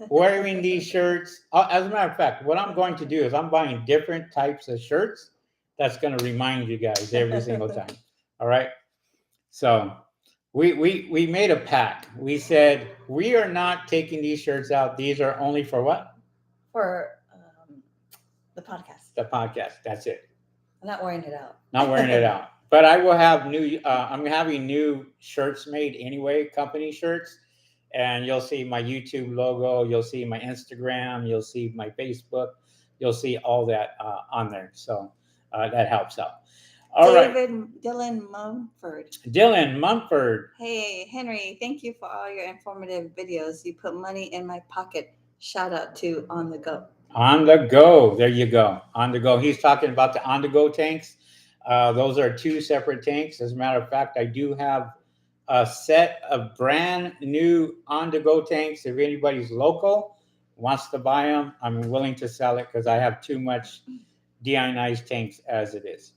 wearing these shirts. As a matter of fact, what I'm going to do is I'm buying different types of shirts. That's going to remind you guys every single time. All right. So we made a pact. We said we are not taking these shirts out. These are only for what? For the podcast. The podcast. That's it. I'm not wearing it out. Not wearing it out. But I will have new. I'm having new shirts made anyway, company shirts, and you'll see my YouTube logo. You'll see my Instagram. You'll see my Facebook. You'll see all that on there. So that helps out. All right, Dylan Mumford. Dylan Mumford. Hey, Henry, thank you for all your informative videos. You put money in my pocket. Shout out to On the Go. On the go. There you go. On the go. He's talking about the on the go tanks. Those are two separate tanks. As a matter of fact, I do have a set of brand new on the go tanks. If anybody's local wants to buy them, I'm willing to sell it because I have too much deionized tanks as it is.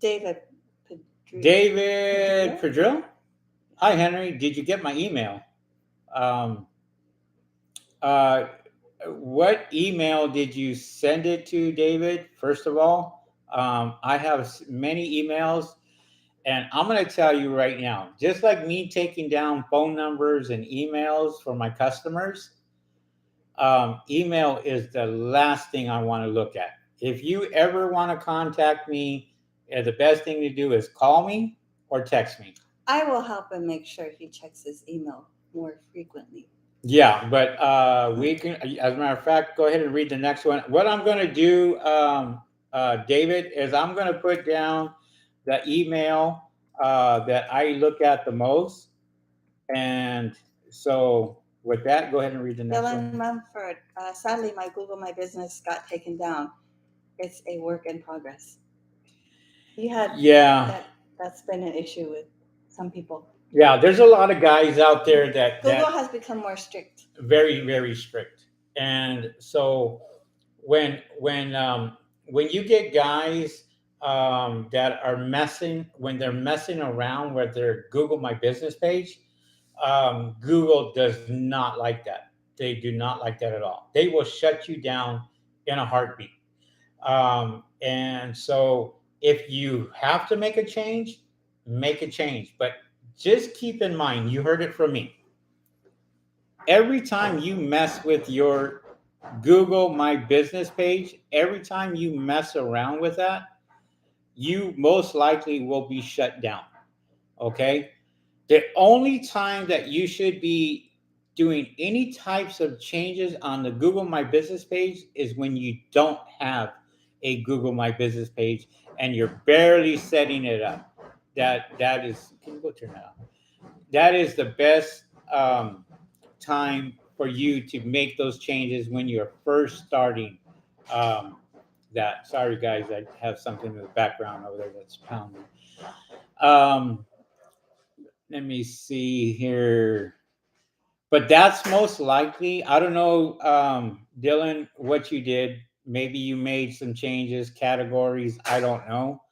David Pedrill. Hi, Henry. Did you get my email? What email did you send it to, David? First of all, I have many emails, and I'm going to tell you right now, just like me taking down phone numbers and emails for my customers, email is the last thing I want to look at. If you ever want to contact me, the best thing to do is call me or text me. I will help him make sure he checks his email more frequently. Yeah, but we can, as a matter of fact, go ahead and read the next one. What I'm going to do, David, is I'm going to put down the email that I look at the most. And so with that, go ahead and read the next one. Dylan Mumford, sadly, my Google My Business got taken down. It's a work in progress. That's been an issue with some people. Yeah, there's a lot of guys out there that Google has become more strict. Very, very strict. And so when you get guys that are when they're messing around with their Google My Business page, Google does not like that. They do not like that at all. They will shut you down in a heartbeat. And so if you have to make a change, make a change. But just keep in mind, you heard it from me. Every time you mess with your Google My Business page, every time you mess around with that, you most likely will be shut down. Okay? The only time that you should be doing any types of changes on the Google My Business page is when you don't have a Google My Business page and you're barely setting it up. That is, can you go turn that on? That is the best time for you to make those changes when you're first starting that. Sorry, guys, I have something in the background over there that's pounding. Let me see here. But that's most likely. I don't know, Dylan, what you did. Maybe you made some changes, categories. I don't know.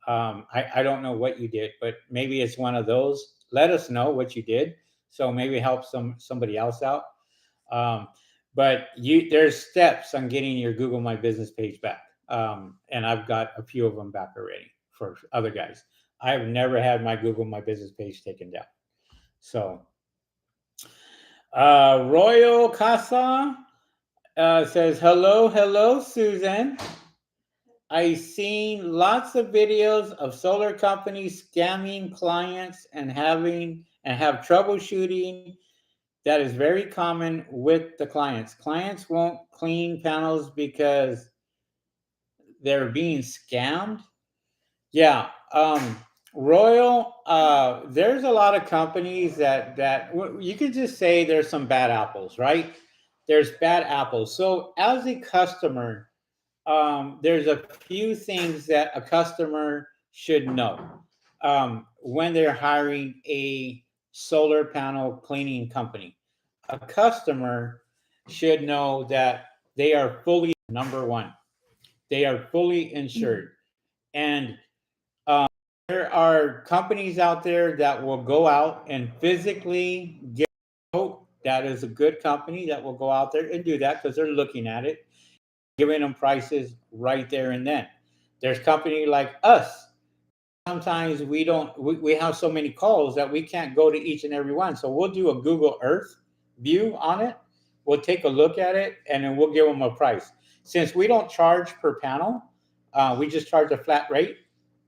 I don't know what you did, but maybe it's one of those. Let us know what you did, so maybe help somebody else out. But there's steps on getting your Google My Business page back, and I've got a few of them back already for other guys. I've never had my Google My Business page taken down. So, Royal Casa says, hello, Susan. I've seen lots of videos of solar companies scamming clients and have troubleshooting. That is very common with the clients. Clients won't clean panels because they're being scammed. Yeah, Royal. There's a lot of companies that you could just say there's some bad apples, right? There's bad apples. So as a customer, there's a few things that a customer should know when they're hiring a solar panel cleaning company. A customer should know that they are fully, number one, they are fully insured. And there are companies out there that will go out and physically get a quote. That is a good company that will go out there and do that because they're looking at it, giving them prices right there and then. There's company like us sometimes we have so many calls that we can't go to each and every one. So we'll do a Google Earth view on it. We'll take a look at it and then we'll give them a price. Since we don't charge per panel, we just charge a flat rate.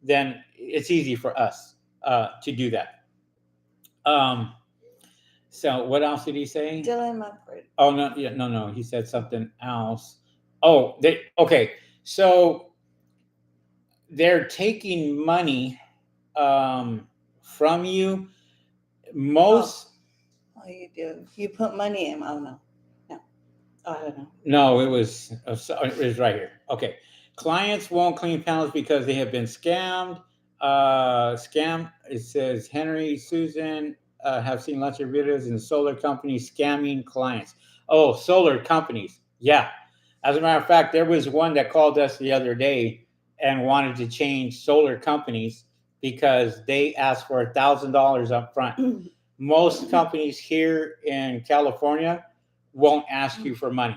Then it's easy for us to do that. Um, so what else did he say? Dylan Mumford. Oh no, yeah, no. He said something else. Oh, they okay. So they're taking money from you. Most. Oh, you do. You put money in. Oh no, no. Oh, I don't know. No, it was right here. Okay, clients won't clean panels because they have been scammed. Scam. It says Henry, Susan have seen lots of videos in solar companies scamming clients. Oh, solar companies. Yeah. As a matter of fact, there was one that called us the other day and wanted to change solar companies because they asked for $1,000 up front. Most companies here in California won't ask you for money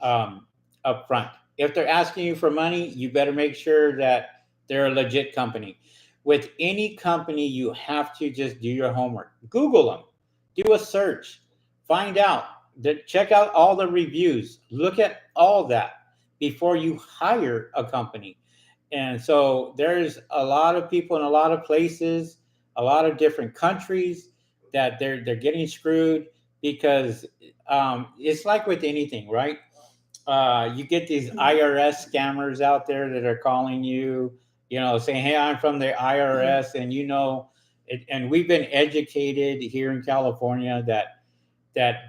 up front. If they're asking you for money, you better make sure that they're a legit company. With any company, you have to just do your homework. Google them, do a search, find out, check out all the reviews, look at all that before you hire a company. And so there's a lot of people in a lot of places, a lot of different countries that they're getting screwed because it's like with anything, right? You get these IRS scammers out there that are calling you, saying, "Hey, I'm from the IRS," and and we've been educated here in California that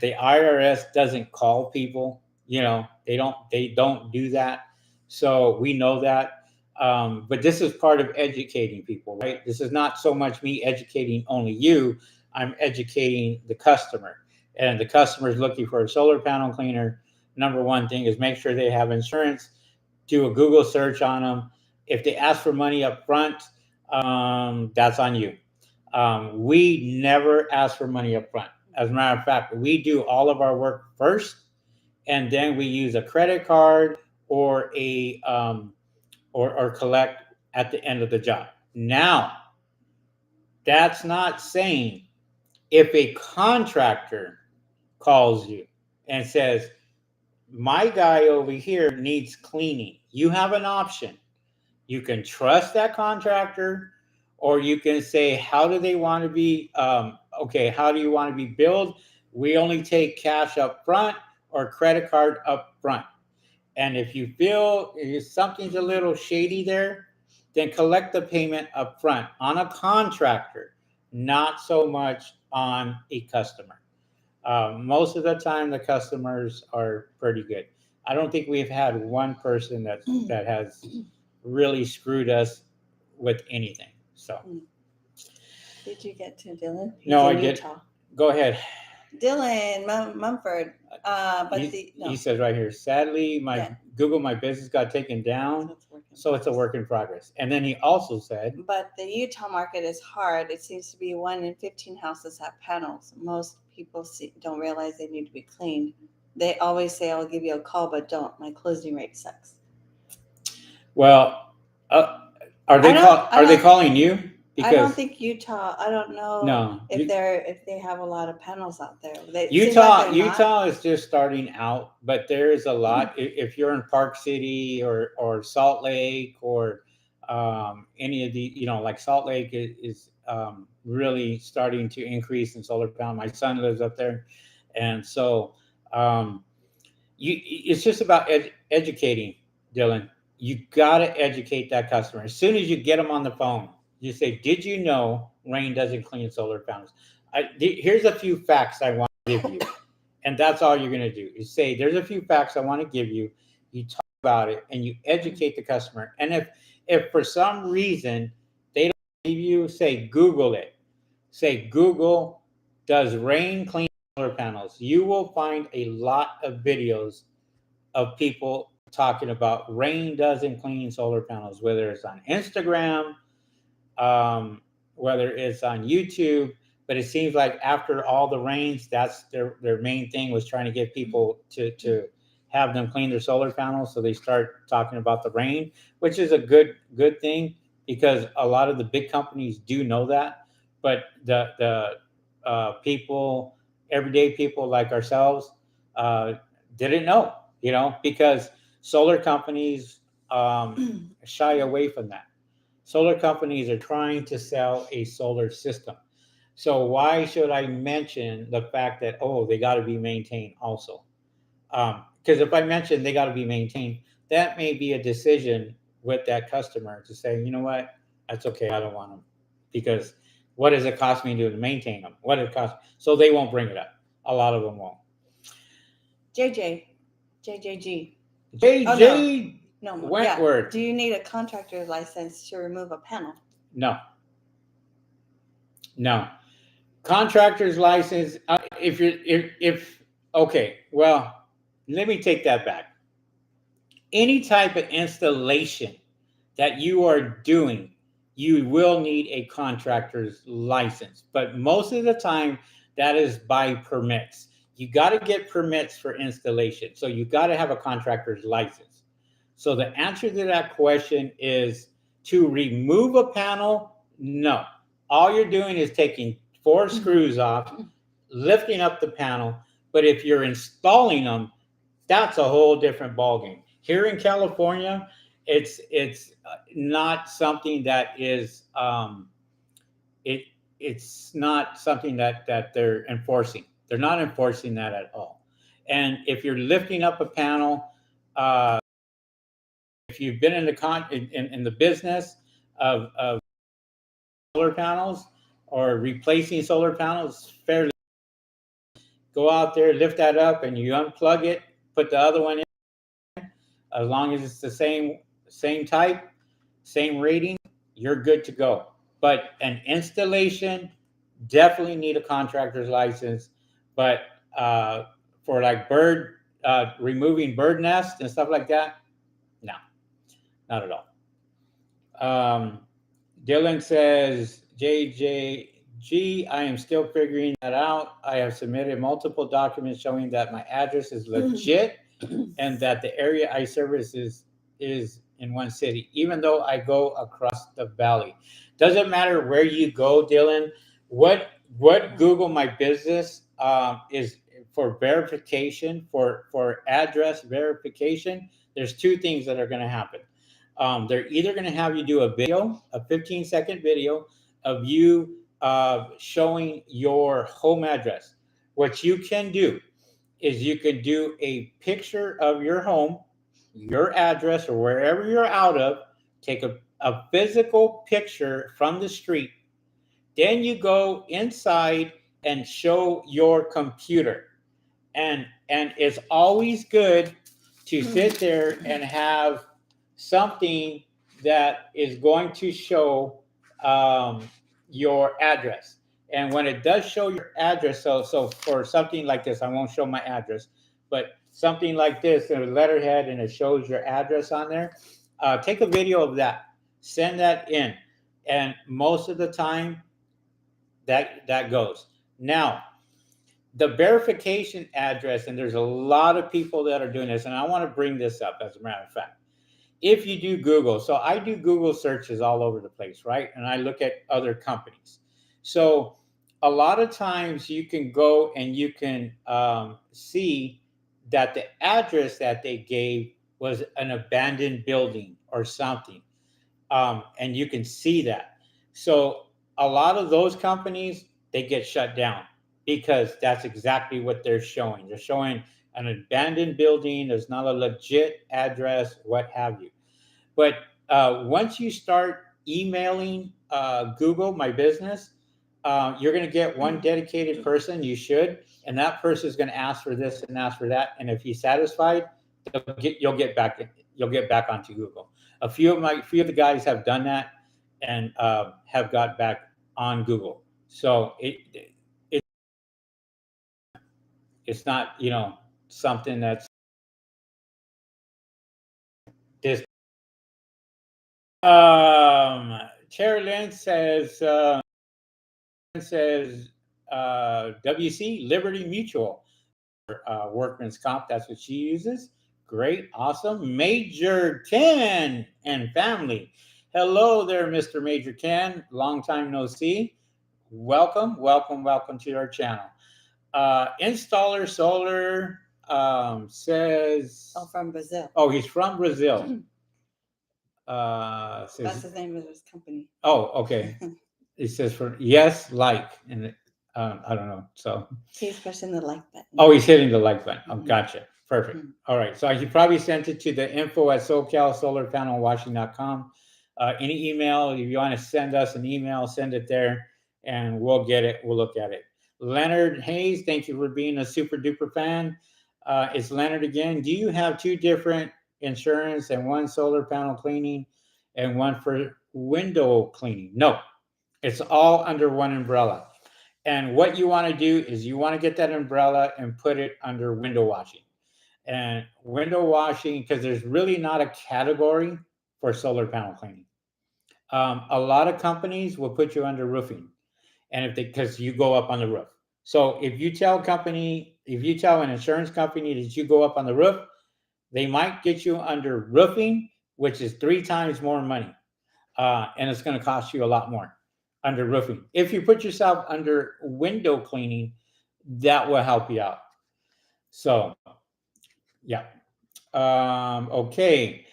the IRS doesn't call people. They don't do that. So we know that. But this is part of educating people, right? This is not so much me educating only you. I'm educating the customer, and the customer is looking for a solar panel cleaner. Number one thing is make sure they have insurance. Do a Google search on them. If they ask for money up front, that's on you. We never ask for money up front. As a matter of fact, we do all of our work first, and then we use a credit card or or collect at the end of the job. Now, that's not saying if a contractor calls you and says, "My guy over here needs cleaning," you have an option. You can trust that contractor, or you can say, "How do they want to be? Okay, how do you want to be billed? We only take cash up front or credit card up front." And if you feel something's a little shady there, then collect the payment up front on a contractor, not so much on a customer. Most of the time, the customers are pretty good. I don't think we've had one person that has really screwed us with anything. So, Did you get to Dylan? no, I did. Go ahead. Dylan Mumford. But he says right here, sadly, Google My Business got taken down, so it's a work in progress. And then he also said, but the Utah market is hard. It seems to be 1 in 15 houses have panels. Most people don't realize they need to be cleaned. They always say, "I'll give you a call," but don't. My closing rate sucks. Well, are they calling you? Because I don't think Utah. I don't know. No, if they have a lot of panels out there. Utah is just starting out, but there is a lot. If you're in Park City or Salt Lake or any of the, like Salt Lake is really starting to increase in solar panel. My son lives up there, and so it's just about educating, Dylan. You got to educate that customer. As soon as you get them on the phone, you say, "Did you know rain doesn't clean solar panels?" Here's a few facts I want to give you. And that's all you're going to do is say, "There's a few facts I want to give you." You talk about it and you educate the customer. And if for some reason they don't believe you, say, Google it. Say, "Google, does rain clean solar panels?" You will find a lot of videos of people talking about rain doesn't clean solar panels, whether it's on Instagram, whether it's on YouTube. But it seems like after all the rains, that's their main thing was trying to get people to have them clean their solar panels. So they start talking about the rain, which is a good thing because a lot of the big companies do know that, but the people, everyday people like ourselves, uh, didn't know, because solar companies shy away from that. Solar companies are trying to sell a solar system. So why should I mention the fact that, oh, they got to be maintained also? Because if I mention they got to be maintained, that may be a decision with that customer to say, you know what, that's okay, I don't want them, because what does it cost me to maintain them? What it cost? So they won't bring it up. A lot of them won't. JJ, JJG. JJ No, Wentworth. Yeah. Do you need a contractor's license to remove a panel? No. No. Contractor's license. If you're if okay, well, let me take that back. Any type of installation that you are doing, you will need a contractor's license. But most of the time, that is by permits. You got to get permits for installation. So you got to have a contractor's license. So the answer to that question is, to remove a panel, no. All you're doing is taking 4 screws off, lifting up the panel. But if you're installing them, that's a whole different ballgame. Here in California, it's not something that is it it's not something that they're enforcing. They're not enforcing that at all. And if you're lifting up a panel, if you've been in the business of solar panels or replacing solar panels, fairly go out there, lift that up, and you unplug it, put the other one in. As long as it's the same type, same rating, you're good to go. But an installation, definitely need a contractor's license. But for like removing bird nests and stuff like that, no, not at all. Dylan says, JJG, I am still figuring that out. I have submitted multiple documents showing that my address is legit and that the area I service is in one city, even though I go across the valley. Doesn't matter where you go, Dylan. What Google My Business is for verification, for address verification. There's 2 things that are going to happen. They're either going to have you do a video, a 15-second video of you showing your home address. What you can do is you can do a picture of your home, your address, or wherever you're out of. Take a physical picture from the street. Then you go inside and show your computer. And it's always good to sit there and have something that is going to show your address. And when it does show your address, so for something like this, I won't show my address, but something like this, a letterhead, and it shows your address on there, take a video of that, send that in, and most of the time that goes. Now, the verification address, and there's a lot of people that are doing this, and I want to bring this up as a matter of fact. If you do Google, so I do Google searches all over the place, right? And I look at other companies. So a lot of times you can go and you can see that the address that they gave was an abandoned building or something. And you can see that. So a lot of those companies, they get shut down because that's exactly what they're showing. They're showing an abandoned building. There's not a legit address, what have you. But once you start emailing Google My Business, you're going to get one dedicated person. You should, and that person is going to ask for this and ask for that. And if he's satisfied, you'll get back onto Google. A few of the guys have done that and have got back on Google. So it's not something that's this. Chair Lynn says WC Liberty Mutual workman's comp. That's what she uses. Great, awesome. Major 10 and family. Hello there, Mr. Major Ken. Long time no see. Welcome, welcome, welcome to our channel. Installer Solar says, Oh, from Brazil. oh, he's from Brazil. That's Says, the name of his company. oh, okay. It says for yes, like, and I don't know. So, He's pressing the like button. oh, he's hitting the like button. Oh, Mhm. gotcha. Perfect. Mhm. All right. So he probably sent it to the info at SoCalSolarPanelWashing.com. Any email, if you want to send us an email, send it there and we'll get it. We'll look at it. Leonard Hayes, thank you for being a super duper fan. It's Leonard again. Do you have two different insurance and one solar panel cleaning and one for window cleaning? No, it's all under one umbrella. And what you want to do is you want to get that umbrella and put it under window washing. And window washing, because there's really not a category for solar panel cleaning. A lot of companies will put you under roofing, and if they because you go up on the roof. So if you tell an insurance company that you go up on the roof, they might get you under roofing, which is 3 times more money, and it's going to cost you a lot more under roofing. If you put yourself under window cleaning, that will help you out. So, yeah. Okay.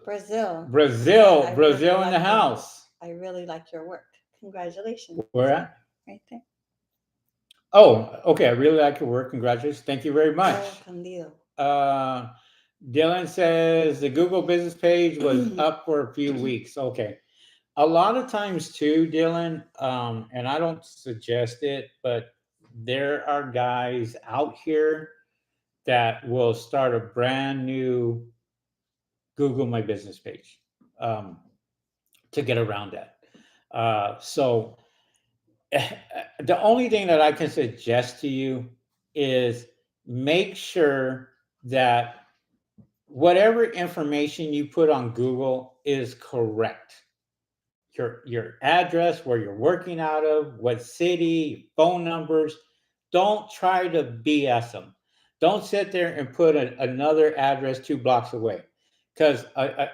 Brazil. Brazil in the house. I really like your work. Congratulations. Where at? Right there. Oh, okay. I really like your work. Congratulations. Thank you very much. Candido. Dylan says the Google business page was up for a few weeks. Okay. A lot of times too, Dylan, and I don't suggest it, but there are guys out here that will start a brand new Google My Business page to get around that. So the only thing that I can suggest to you is make sure that whatever information you put on Google is correct. Your address, where you're working out of, what city, phone numbers. Don't try to BS them. Don't sit there and put another address 2 blocks away. Because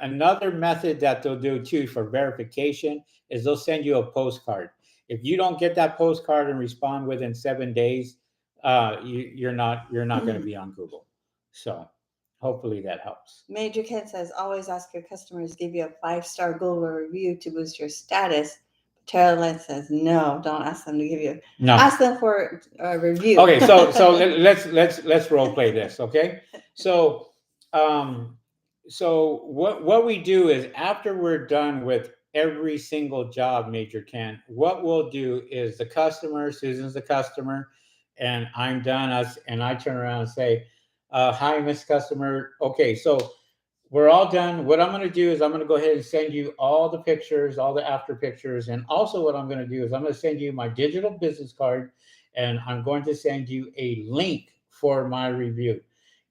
another method that they'll do too for verification is they'll send you a postcard. If you don't get that postcard and respond within 7 days, you're not going to be on Google. So hopefully that helps. Major Ken says, always ask your customers to give you a 5-star Google review to boost your status. Tara Lynn says, no, don't ask them to give you. No. Ask them for a review. Okay, so let's role play this. Okay, so what we do is after we're done with every single job, Major Ken, what we'll do is the customer, Susan's the customer, and I'm done. And I turn around and say, "Hi, Miss Customer. Okay, so we're all done. What I'm going to do is I'm going to go ahead and send you all the pictures, all the after pictures. And also what I'm going to do is I'm going to send you my digital business card and I'm going to send you a link for my review.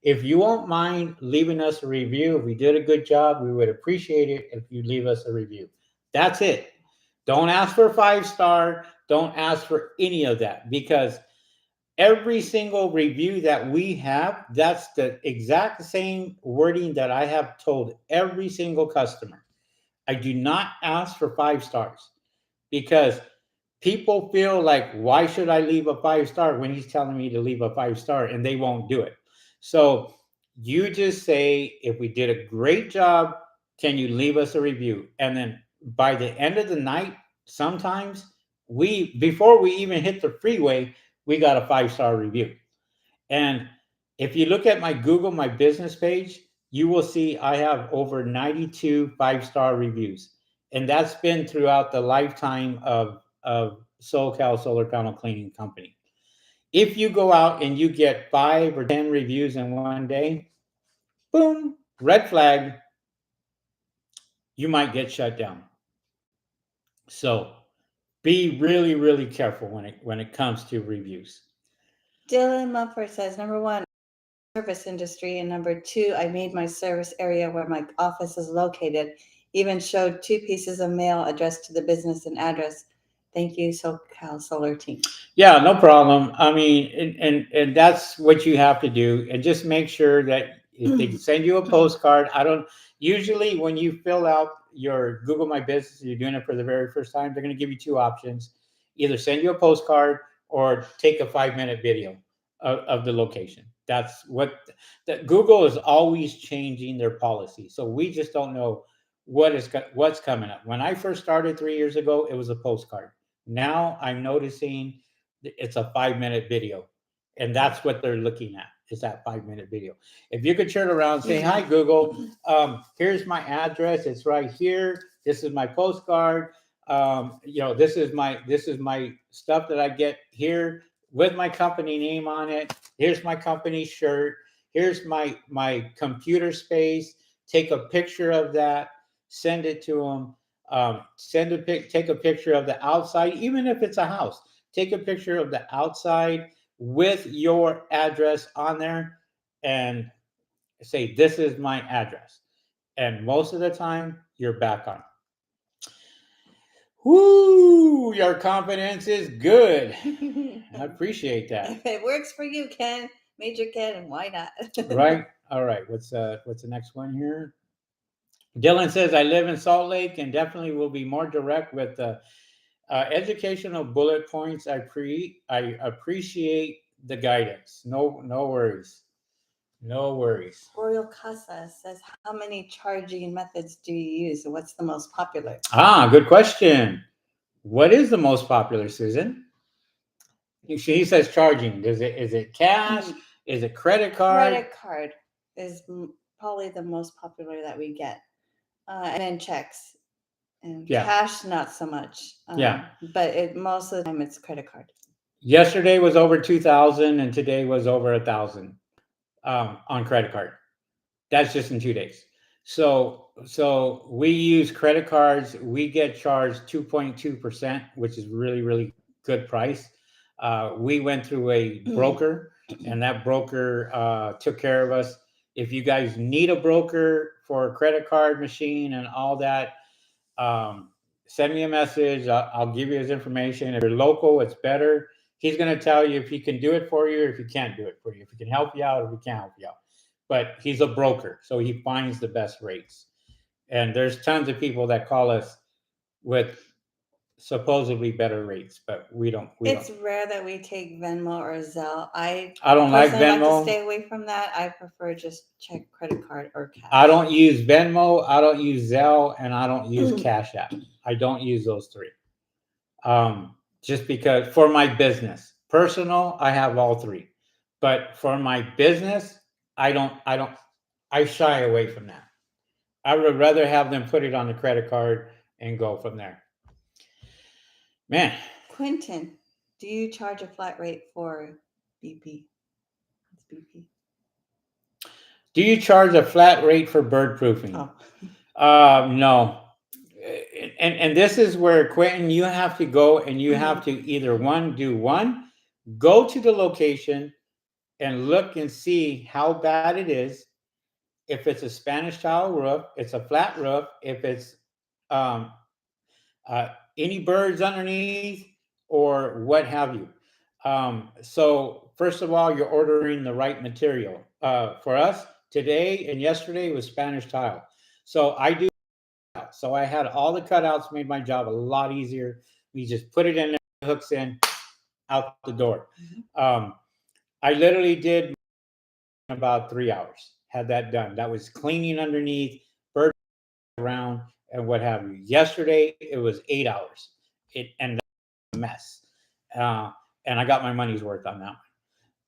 If you won't mind leaving us a review, if we did a good job, we would appreciate it if you leave us a review. That's it. Don't ask for 5-star. Don't ask for any of that because every single review that we have, that's the exact same wording that I have told every single customer. I do not ask for 5 stars because people feel like, why should I leave a 5-star when he's telling me to leave a 5-star and they won't do it? So you just say, if we did a great job, can you leave us a review? And then by the end of the night, sometimes before we even hit the freeway, we got a 5-star review. And if you look at my Google My Business page, you will see I have over 92 5-star reviews. And that's been throughout the lifetime of SoCal Solar Panel Cleaning Company. If you go out and you get 5 or 10 reviews in one day, boom, red flag, you might get shut down. So be really, really careful when it comes to reviews. Dylan Mumford says, number 1, service industry, and number 2, I made my service area where my office is located. Even showed 2 pieces of mail addressed to the business and address. Thank you, SoCal Solar Team. Yeah, no problem. I mean, and that's what you have to do. And just make sure that if they send you a postcard, usually when you fill out your Google My Business, you're doing it for the very first time, they're going to give you two options: either send you a postcard or take a 5-minute video of the location. That's what that Google is always changing their policy. So we just don't know what's coming up. When I first started 3 years ago, it was a postcard. Now I'm noticing it's a 5-minute video, and that's what they're looking at, is that 5-minute video. If you could turn around and say, "Hi Google, here's my address. It's right here. This is my postcard. This is my stuff that I get here with my company name on it. Here's my company shirt. Here's my computer space. Take a picture of that. Send it to them. Take a picture of the outside, even if it's a house. Take a picture of the outside with your address on there, and say, this is my address." And most of the time, you're back on. Woo! Your confidence is good. I appreciate that. If it works for you, Ken, Major Ken, why not? Right. All right. What's the next one here? Dylan says, "I live in Salt Lake and definitely will be more direct with the educational bullet points. I appreciate the guidance. No worries. No worries." Royal Casa says, how many charging methods do you use and what's the most popular? Good question. What is the most popular, Susan? He says charging. Is it cash? Is it credit card? Credit card is probably the most popular that we get. And then checks. And cash, not so much. But most of the time it's credit card. Yesterday was over 2,000 and today was over 1,000 on credit card. That's just in 2 days. So we use credit cards. We get charged 2.2%, which is really, really good price. We went through a broker, and that broker took care of us. If you guys need a broker for a credit card machine and all that, send me a message. I'll give you his information. If you're local, it's better. He's going to tell you if he can do it for you or if he can't do it for you, if he can help you out or if he can't help you out. But he's a broker, so he finds the best rates. And there's tons of people that call us with supposedly better rates, but we don't. It's rare that we take Venmo or Zelle. I don't like Venmo. Like to stay away from that. I prefer just check credit card or cash. I don't use Venmo, I don't use Zelle, and I don't use Cash App. I don't use those three. Just because for my business. Personal, I have all three. But for my business, I shy away from that. I would rather have them put it on the credit card and go from there. Man. Quentin, do you charge a flat rate for BP? It's BP. Do you charge a flat rate for bird proofing? No. And this is where, Quentin, you have to go and you have to either go to the location and look and see how bad it is. If it's a Spanish tile roof, it's a flat roof. If it's any birds underneath or what have you. So first of all, you're ordering the right material. For us, today and yesterday was Spanish tile. So I had all the cutouts, made my job a lot easier. We just put it in there, hooks in, out the door. I literally did about 3 hours, had that done. That was cleaning underneath, bird around, and what have you. Yesterday, it was 8 hours. And that was a mess. And I got my money's worth on that one.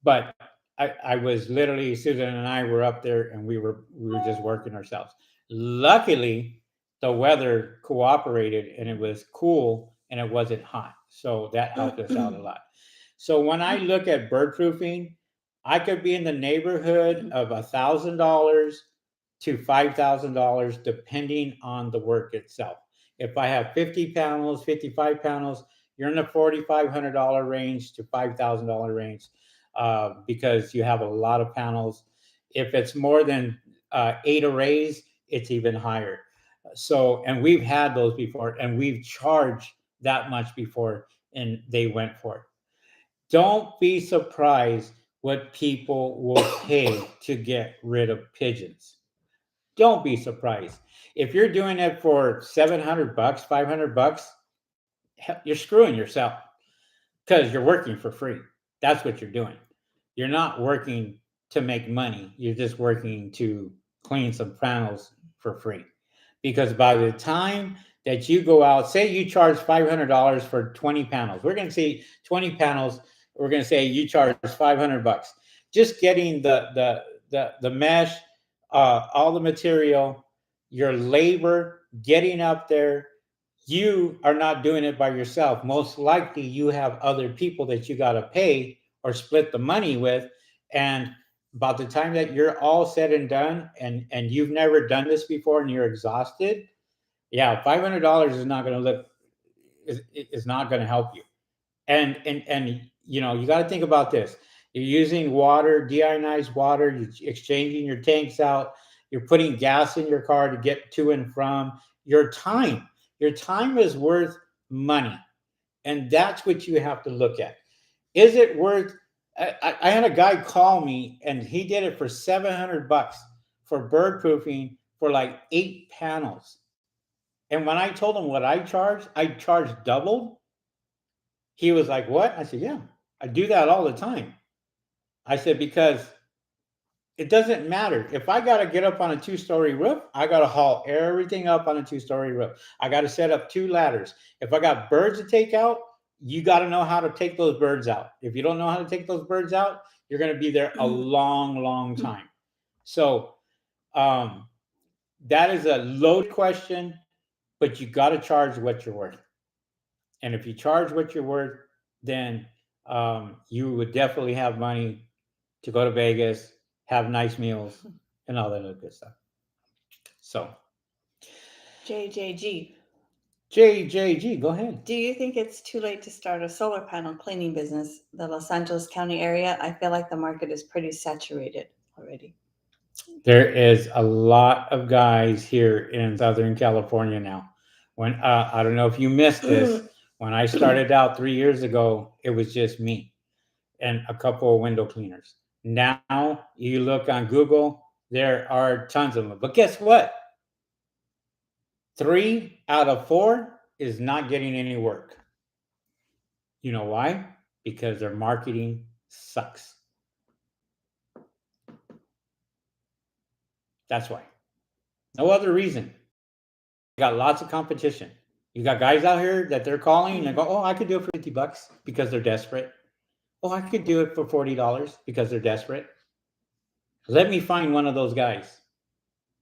But I was literally, Susan and I were up there and we were just working ourselves. Luckily, the weather cooperated and it was cool and it wasn't hot. So that helped us out a lot. So when I look at bird proofing, I could be in the neighborhood of $1,000 to $5,000, depending on the work itself. If I have 50 panels, 55 panels, you're in the $4,500 range to $5,000 range because you have a lot of panels. If it's more than 8 arrays, it's even higher. So, and we've had those before, and we've charged that much before, and they went for it. Don't be surprised what people will pay to get rid of pigeons. don't be surprised. If you're doing it for $700, $500, you're screwing yourself because you're working for free. That's what you're doing. You're not working to make money. You're just working to clean some panels for free. Because by the time that you go out, say you charge $500 for 20 panels. We're going to say 20 panels. We're going to say you charge $500. Just getting the mesh, all the material, your labor, getting up there. You are not doing it by yourself. Most likely, you have other people that you got to pay or split the money with. And about the time that you're all said and done, and you've never done this before, and you're exhausted, yeah, $500 is not going to look is not going to help you. And you know, you got to think about this. You're using water, deionized water. You're exchanging your tanks out. You're putting gas in your car to get to and from. Your time. Your time is worth money, and that's what you have to look at. Is it worth? I had a guy call me, and he did it for $700 for bird proofing for like 8 panels. And when I told him what I charged double. He was like, "What?" I said, "Yeah, I do that all the time." I said, "Because it doesn't matter. If I got to get up on a 2-story roof, I got to haul everything up on a 2-story roof. I got to set up 2 ladders. If I got birds to take out, you got to know how to take those birds out. If you don't know how to take those birds out, you're going to be there a long, long time." So that is a loaded question, but you got to charge what you're worth. And if you charge what you're worth, then you would definitely have money to go to Vegas, have nice meals, and all that other good stuff. So, JJG, JJG, go ahead. do you think it's too late to start a solar panel cleaning business? The Los Angeles County area, I feel like the market is pretty saturated already. There is a lot of guys here in Southern California now. When I don't know if you missed this, when I started out 3 years ago, it was just me and a couple of window cleaners. Now you look on Google, there are tons of them. But guess what? 3 out of 4 is not getting any work. You know why? Because their marketing sucks. That's why. No other reason. You got lots of competition. You got guys out here that they're calling and they go, "Oh, I could do it for $50 because they're desperate. Oh, I could do it for $40 because they're desperate." Let me find one of those guys.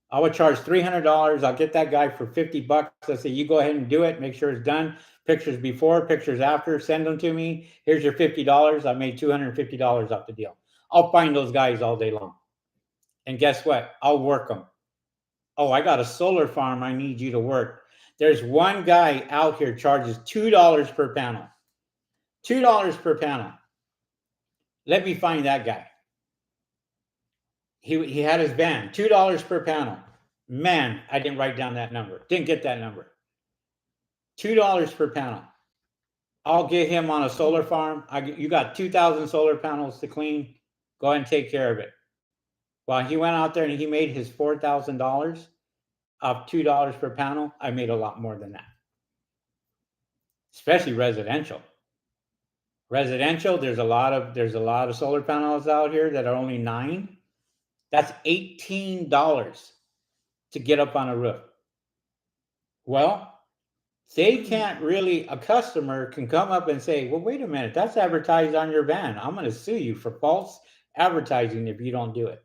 I would charge $300. I'll get that guy for $50. I say, "You go ahead and do it. Make sure it's done. Pictures before, pictures after. Send them to me. Here's your $50. I made $250 off the deal." I'll find those guys all day long. And guess what? I'll work them. "Oh, I got a solar farm I need you to work." There's one guy out here charges $2 per panel. $2 per panel. Let me find that guy. He had his van, $2 per panel. Man, I didn't write down that number. Didn't get that number. $2 per panel. I'll get him on a solar farm. You got 2,000 solar panels to clean. Go ahead and take care of it. While he went out there and he made his $4,000 of $2 per panel, I made a lot more than that. Especially residential. Residential, there's a lot of solar panels out here that are only 9. That's $18 to get up on a roof. Well, they can't really, a customer can come up and say, "Well, wait a minute, that's advertised on your van. I'm going to sue you for false advertising if you don't do it."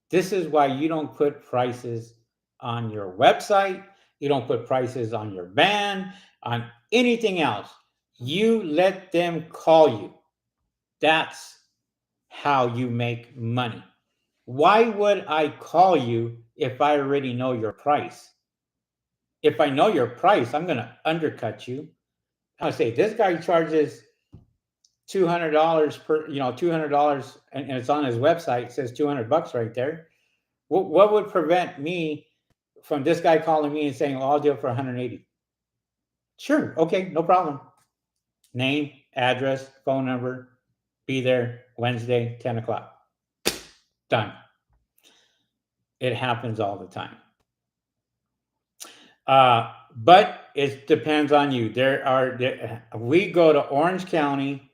This is why you don't put prices on your website. You don't put prices on your van, on anything else. You let them call you. That's how you make money. Why would I call you if I already know your price? If I know your price, I'm going to undercut you. I'll say, "This guy charges $200 per, $200, and it's on his website. It says $200 right there." What would prevent me from this guy calling me and saying, "Oh, I'll do it for 180? Sure. Okay. No problem. Name, address, phone number, be there Wednesday, 10 o'clock. Done. It happens all the time. But it depends on you. We go to Orange County,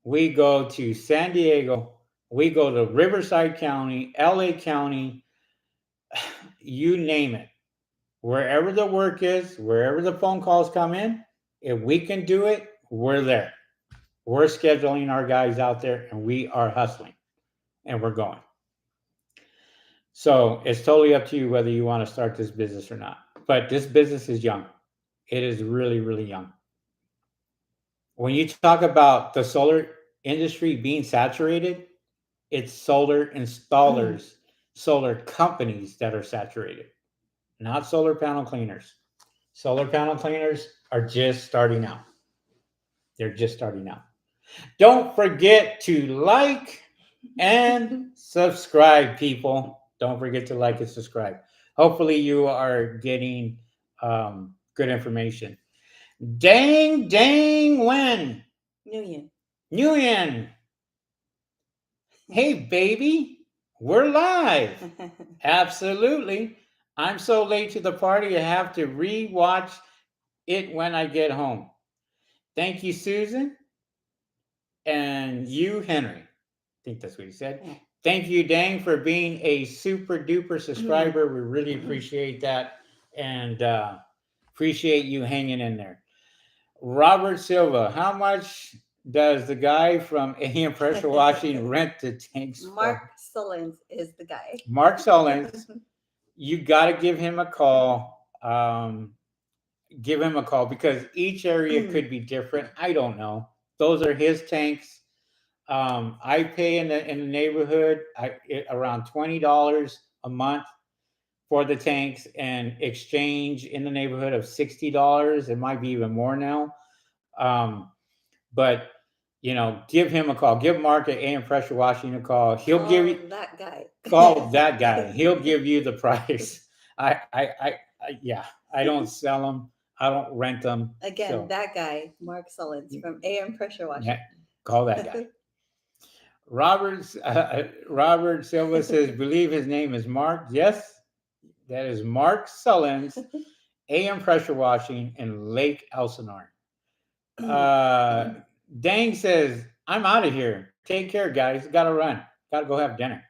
we go to San Diego, we go to Riverside County, LA County, you name it. Wherever the work is, wherever the phone calls come in, if we can do it, we're there. We're scheduling our guys out there and we are hustling and we're going. So it's totally up to you whether you want to start this business or not. But this business is young. It is really, really young. When you talk about the solar industry being saturated, it's solar installers, solar companies that are saturated, not solar panel cleaners. Solar panel cleaners are just starting out. They're just starting out. Don't forget to like and subscribe, people. Don't forget to like and subscribe. Hopefully, you are getting good information. Dang, when? Nguyen. Hey, baby, we're live. Absolutely. I'm so late to the party, I have to re-watch it when I get home. Thank you, Susan. And you, Henry. I think that's what he said. Thank you, Dang, for being a super duper subscriber. We really appreciate that. And appreciate you hanging in there. Robert Silva, how much does the guy from AM Pressure Washing rent the tanks for? Mark Sullins is the guy. Mark Sullins, you got to give him a call. Give him a call because each area could be different. I don't know. Those are his tanks. I pay in the neighborhood around $20 a month for the tanks, and exchange in the neighborhood of $60. It might be even more now. But give him a call. Give Mark at AM Pressure Washing a call. He'll give you that guy. Call that guy. He'll give you the price. Yeah. I don't sell them. I don't rent them. Again, so that guy, Mark Sullins from AM Pressure Washing. Yeah, call that guy. Robert Silva says, believe his name is Mark. Yes, that is Mark Sullins, AM Pressure Washing in Lake Elsinore. Dang says, I'm out of here. Take care, guys. Gotta run. Gotta go have dinner.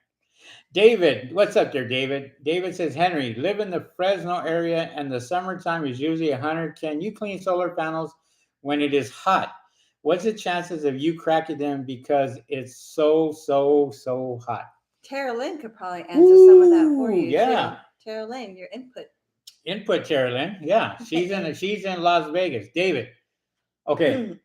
David, what's up there, David? David says, Henry, live in the Fresno area and the summertime is usually 100. Can you clean solar panels when it is hot? What's the chances of you cracking them because it's so hot? Tara Lynn could probably answer some of that for you. Yeah. Too. Tara Lynn, your input. Tara Lynn. Yeah. She's in Las Vegas. David. Okay.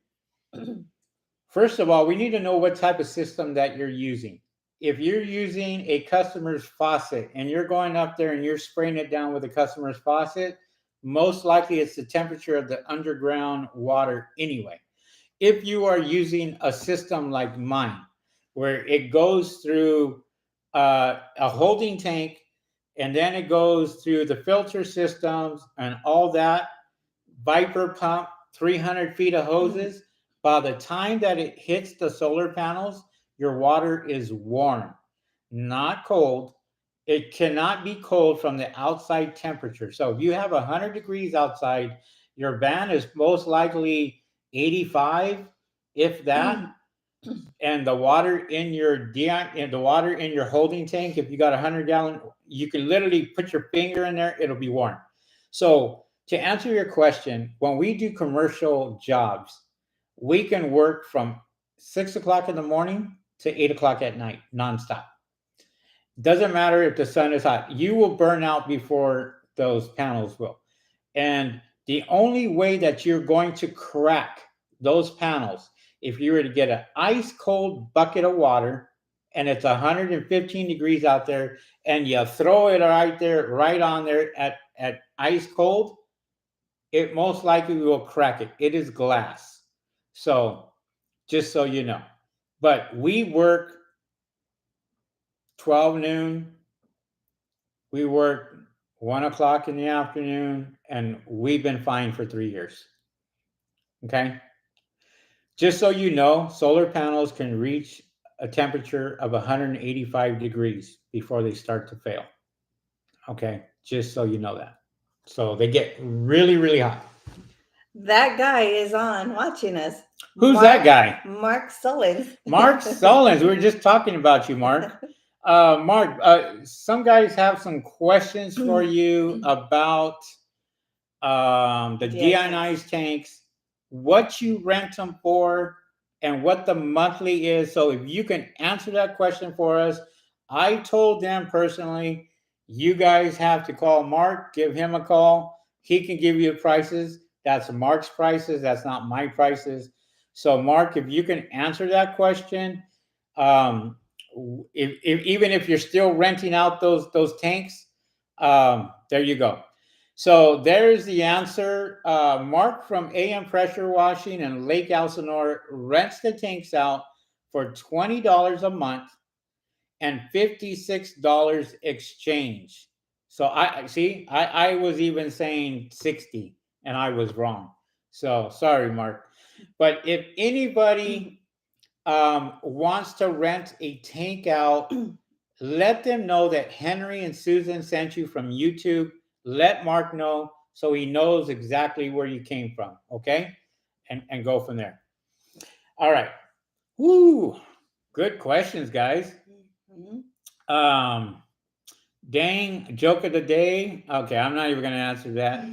First of all, we need to know what type of system that you're using. If you're using a customer's faucet and you're going up there and you're spraying it down with a customer's faucet, most likely it's the temperature of the underground water anyway. If you are using a system like mine, where it goes through a holding tank and then it goes through the filter systems and all that, Viper pump, 300 feet of hoses, by the time that it hits the solar panels, your water is warm, not cold. It cannot be cold from the outside temperature. So if you have 100 degrees outside, your van is most likely 85, if that. And the water in your holding tank, if you got 100-gallon, you can literally put your finger in there, it'll be warm. So to answer your question, when we do commercial jobs, we can work from 6 o'clock in the morning to 8 o'clock at night, nonstop. Doesn't matter if the sun is hot. You will burn out before those panels will. And the only way that you're going to crack those panels, if you were to get an ice cold bucket of water and it's 115 degrees out there and you throw it right on there at ice cold, it most likely will crack it. It is glass. So just so you know. But we work 12 noon. We work 1 o'clock in the afternoon, and we've been fine for 3 years. Okay? Just so you know, solar panels can reach a temperature of 185 degrees before they start to fail. Okay, just so you know that. So they get really, really hot. That guy is on watching us. Who's that guy? Mark Sullins. Mark Solins. We were just talking about you, Mark. Mark, some guys have some questions for you about the DI deionized tanks, what you rent them for, and what the monthly is. So if you can answer that question for us, I told them personally, you guys have to call Mark, give him a call. He can give you prices. That's Mark's prices. That's not my prices. So Mark, if you can answer that question, um, if even if you're still renting out those tanks, there you go. So there's the answer. Mark from AM Pressure Washing in Lake Elsinore rents the tanks out for $20 a month and $56 exchange. So I see, I was even saying 60 and I was wrong. So sorry, Mark. But if anybody wants to rent a tank out, let them know that Henry and Susan sent you from YouTube. Let Mark know so he knows exactly where you came from. Okay. And go from there. All right. Woo. Good questions, guys. Dang, joke of the day. Okay, I'm not even gonna answer that.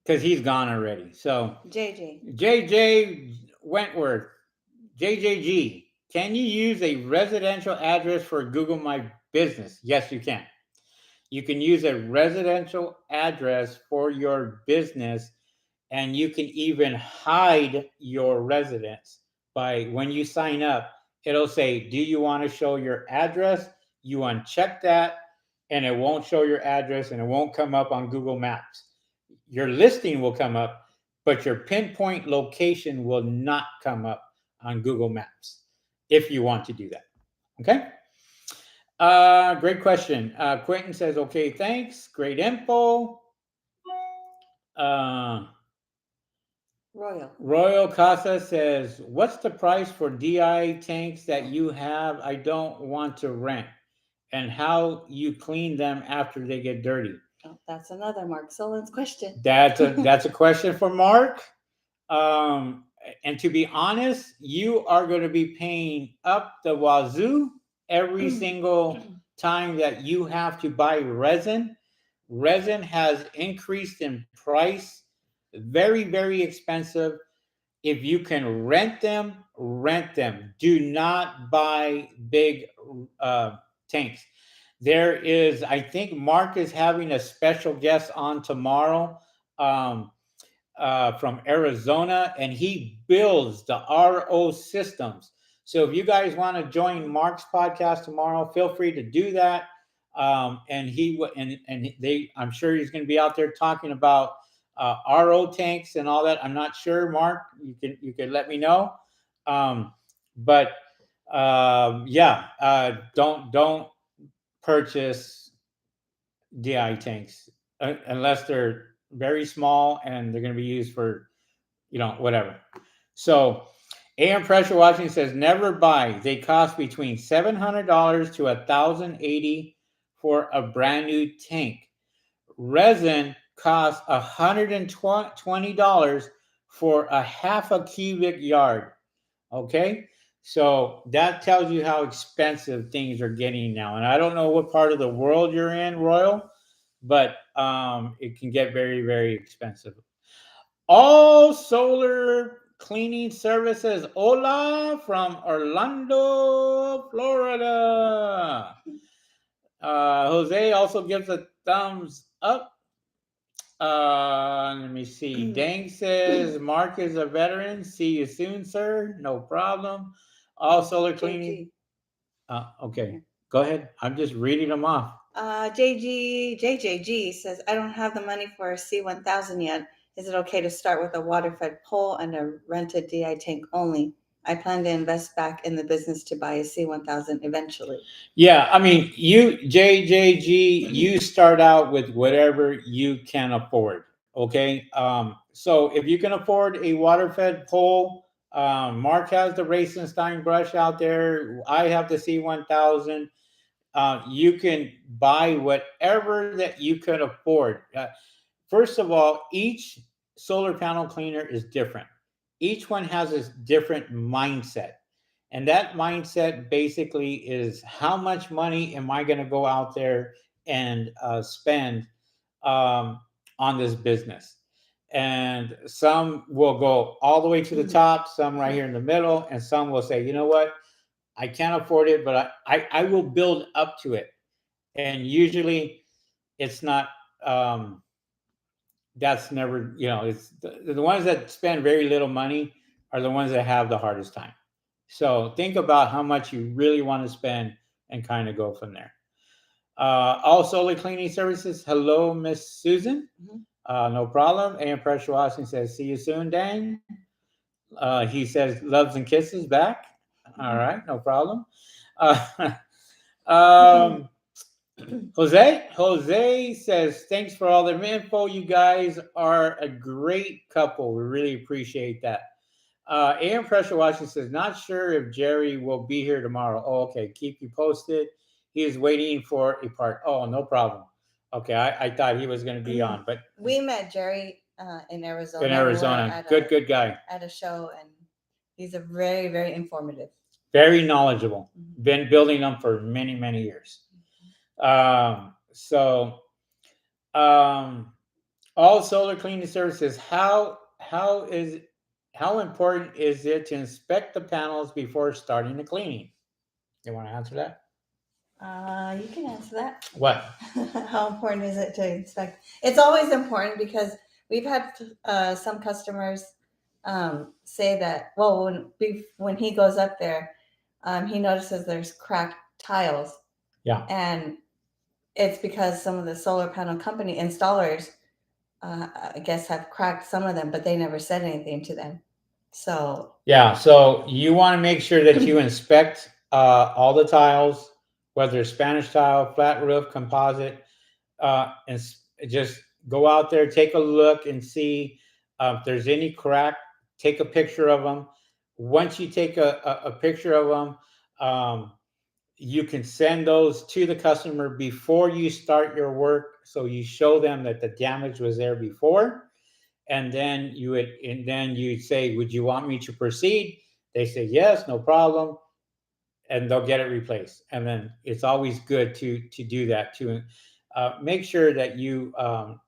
Because he's gone already. So JJ Wentworth, JJG, can you use a residential address for Google My Business? Yes, you can. You can use a residential address for your business, and you can even hide your residence by when you sign up. It'll say, do you want to show your address? You uncheck that, and it won't show your address, and it won't come up on Google Maps. Your listing will come up, but your pinpoint location will not come up on Google Maps if you want to do that. Okay. Great question. Quentin says, okay, thanks. Great info. Royal Casa says, what's the price for DI tanks that you have? I don't want to rent, and how you clean them after they get dirty. Oh, that's another Mark Sullins question. That's a question for Mark. And to be honest, you are going to be paying up the wazoo every single time that you have to buy resin. Resin has increased in price, very, very expensive. If you can rent them, rent them. Do not buy big tanks. There is, I think Mark is having a special guest on tomorrow. From Arizona, and he builds the RO systems. So if you guys want to join Mark's podcast tomorrow, feel free to do that. And they, I'm sure he's going to be out there talking about RO tanks and all that. I'm not sure, Mark. You can let me know. But don't purchase DI tanks unless they're very small and they're going to be used for, whatever. So AM Pressure Washing says never buy. They cost between $700 to $1,080 for a brand new tank. Resin costs $120 for a half a cubic yard. Okay. So that tells you how expensive things are getting now. And I don't know what part of the world you're in, Royal, but it can get very, very expensive. All Solar Cleaning Services, hola, from Orlando, Florida. Jose also gives a thumbs up. Let me see. Dang says Mark is a veteran. See you soon, sir. No problem. All Solar Cleaning. Okay, go ahead. I'm just reading them off. JJG says, I don't have the money for a C1000 yet. Is it okay to start with a water-fed pole and a rented DI tank only? I plan to invest back in the business to buy a C1000 eventually. Yeah, I mean, JJG, you start out with whatever you can afford. Okay. So if you can afford a water-fed pole, Mark has the Racenstein brush out there. I have the C1000. You can buy whatever that you could afford. First of all, each solar panel cleaner is different. Each one has a different mindset. And that mindset basically is how much money am I going to go out there and spend um, on this business? And some will go all the way to the top, some right here in the middle, and some will say, you know what, I can't afford it, but I will build up to it. And usually it's not, um, that's never, it's the ones that spend very little money are the ones that have the hardest time. So think about how much you really want to spend and kind of go from there. All solar cleaning services. Hello, Miss Susan. No problem. AM Pressure Washing says, see you soon, Dang. He says, loves and kisses back. All right, no problem. Uh, um, Jose says, thanks for all the info. You guys are a great couple. We really appreciate that. AM Pressure Washing says, not sure if Jerry will be here tomorrow. Oh, okay. Keep you posted. He is waiting for a part. Oh, no problem. Okay, I thought he was going to be on, but we met Jerry in Arizona. in Arizona, good guy. At a show, and he's a very, very informative. Very knowledgeable. Been building them for many, many years. So all solar cleaning services, how important is it to inspect the panels before starting the cleaning? You want to answer that? You can answer that. What? How important is it to inspect? It's always important because we've had some customers say that, well, when he goes up there, he notices there's cracked tiles. Yeah. And it's because some of the solar panel company installers, I guess, have cracked some of them, but they never said anything to them. So yeah, so you want to make sure that you inspect all the tiles, whether it's Spanish tile, flat roof, composite, and just go out there, take a look, and see if there's any crack. Take a picture of them. Once you take a picture of them, you can send those to the customer before you start your work, so you show them that the damage was there before. And then you say, would you want me to proceed? They say yes, no problem, and they'll get it replaced. And then it's always good to do that, to make sure that you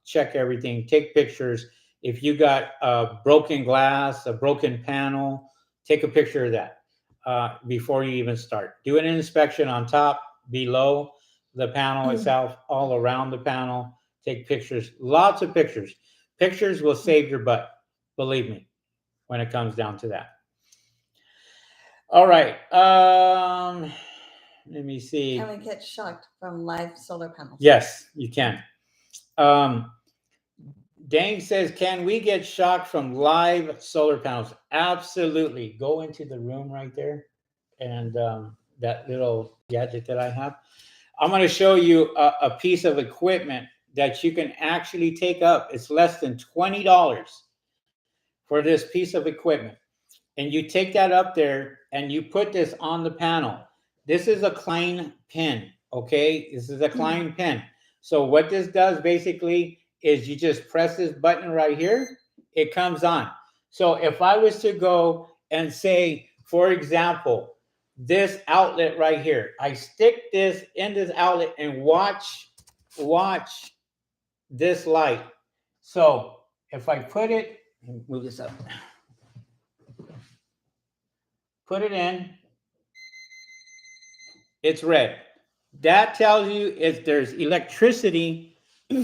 check everything, take pictures. If you got broken glass, a broken panel, take a picture of that before you even start. Do an inspection on top, below the panel itself, all around the panel. Take pictures, lots of pictures. Pictures will save your butt, believe me, when it comes down to that. All right. Let me see. Can we get shocked from live solar panels? Yes, you can. Dang says, can we get shocked from live solar panels? Absolutely. Go into the room right there, and that little gadget that I have. I'm going to show you a piece of equipment that you can actually take up. It's less than $20 for this piece of equipment. And you take that up there and you put this on the panel. This is a Klein pin, okay? This is a Klein pin. So what this does basically is you just press this button right here, it comes on. So if I was to go and say, for example, this outlet right here, I stick this in this outlet and watch this light. So if I put it, move this up, put it in, it's red. That tells you if there's electricity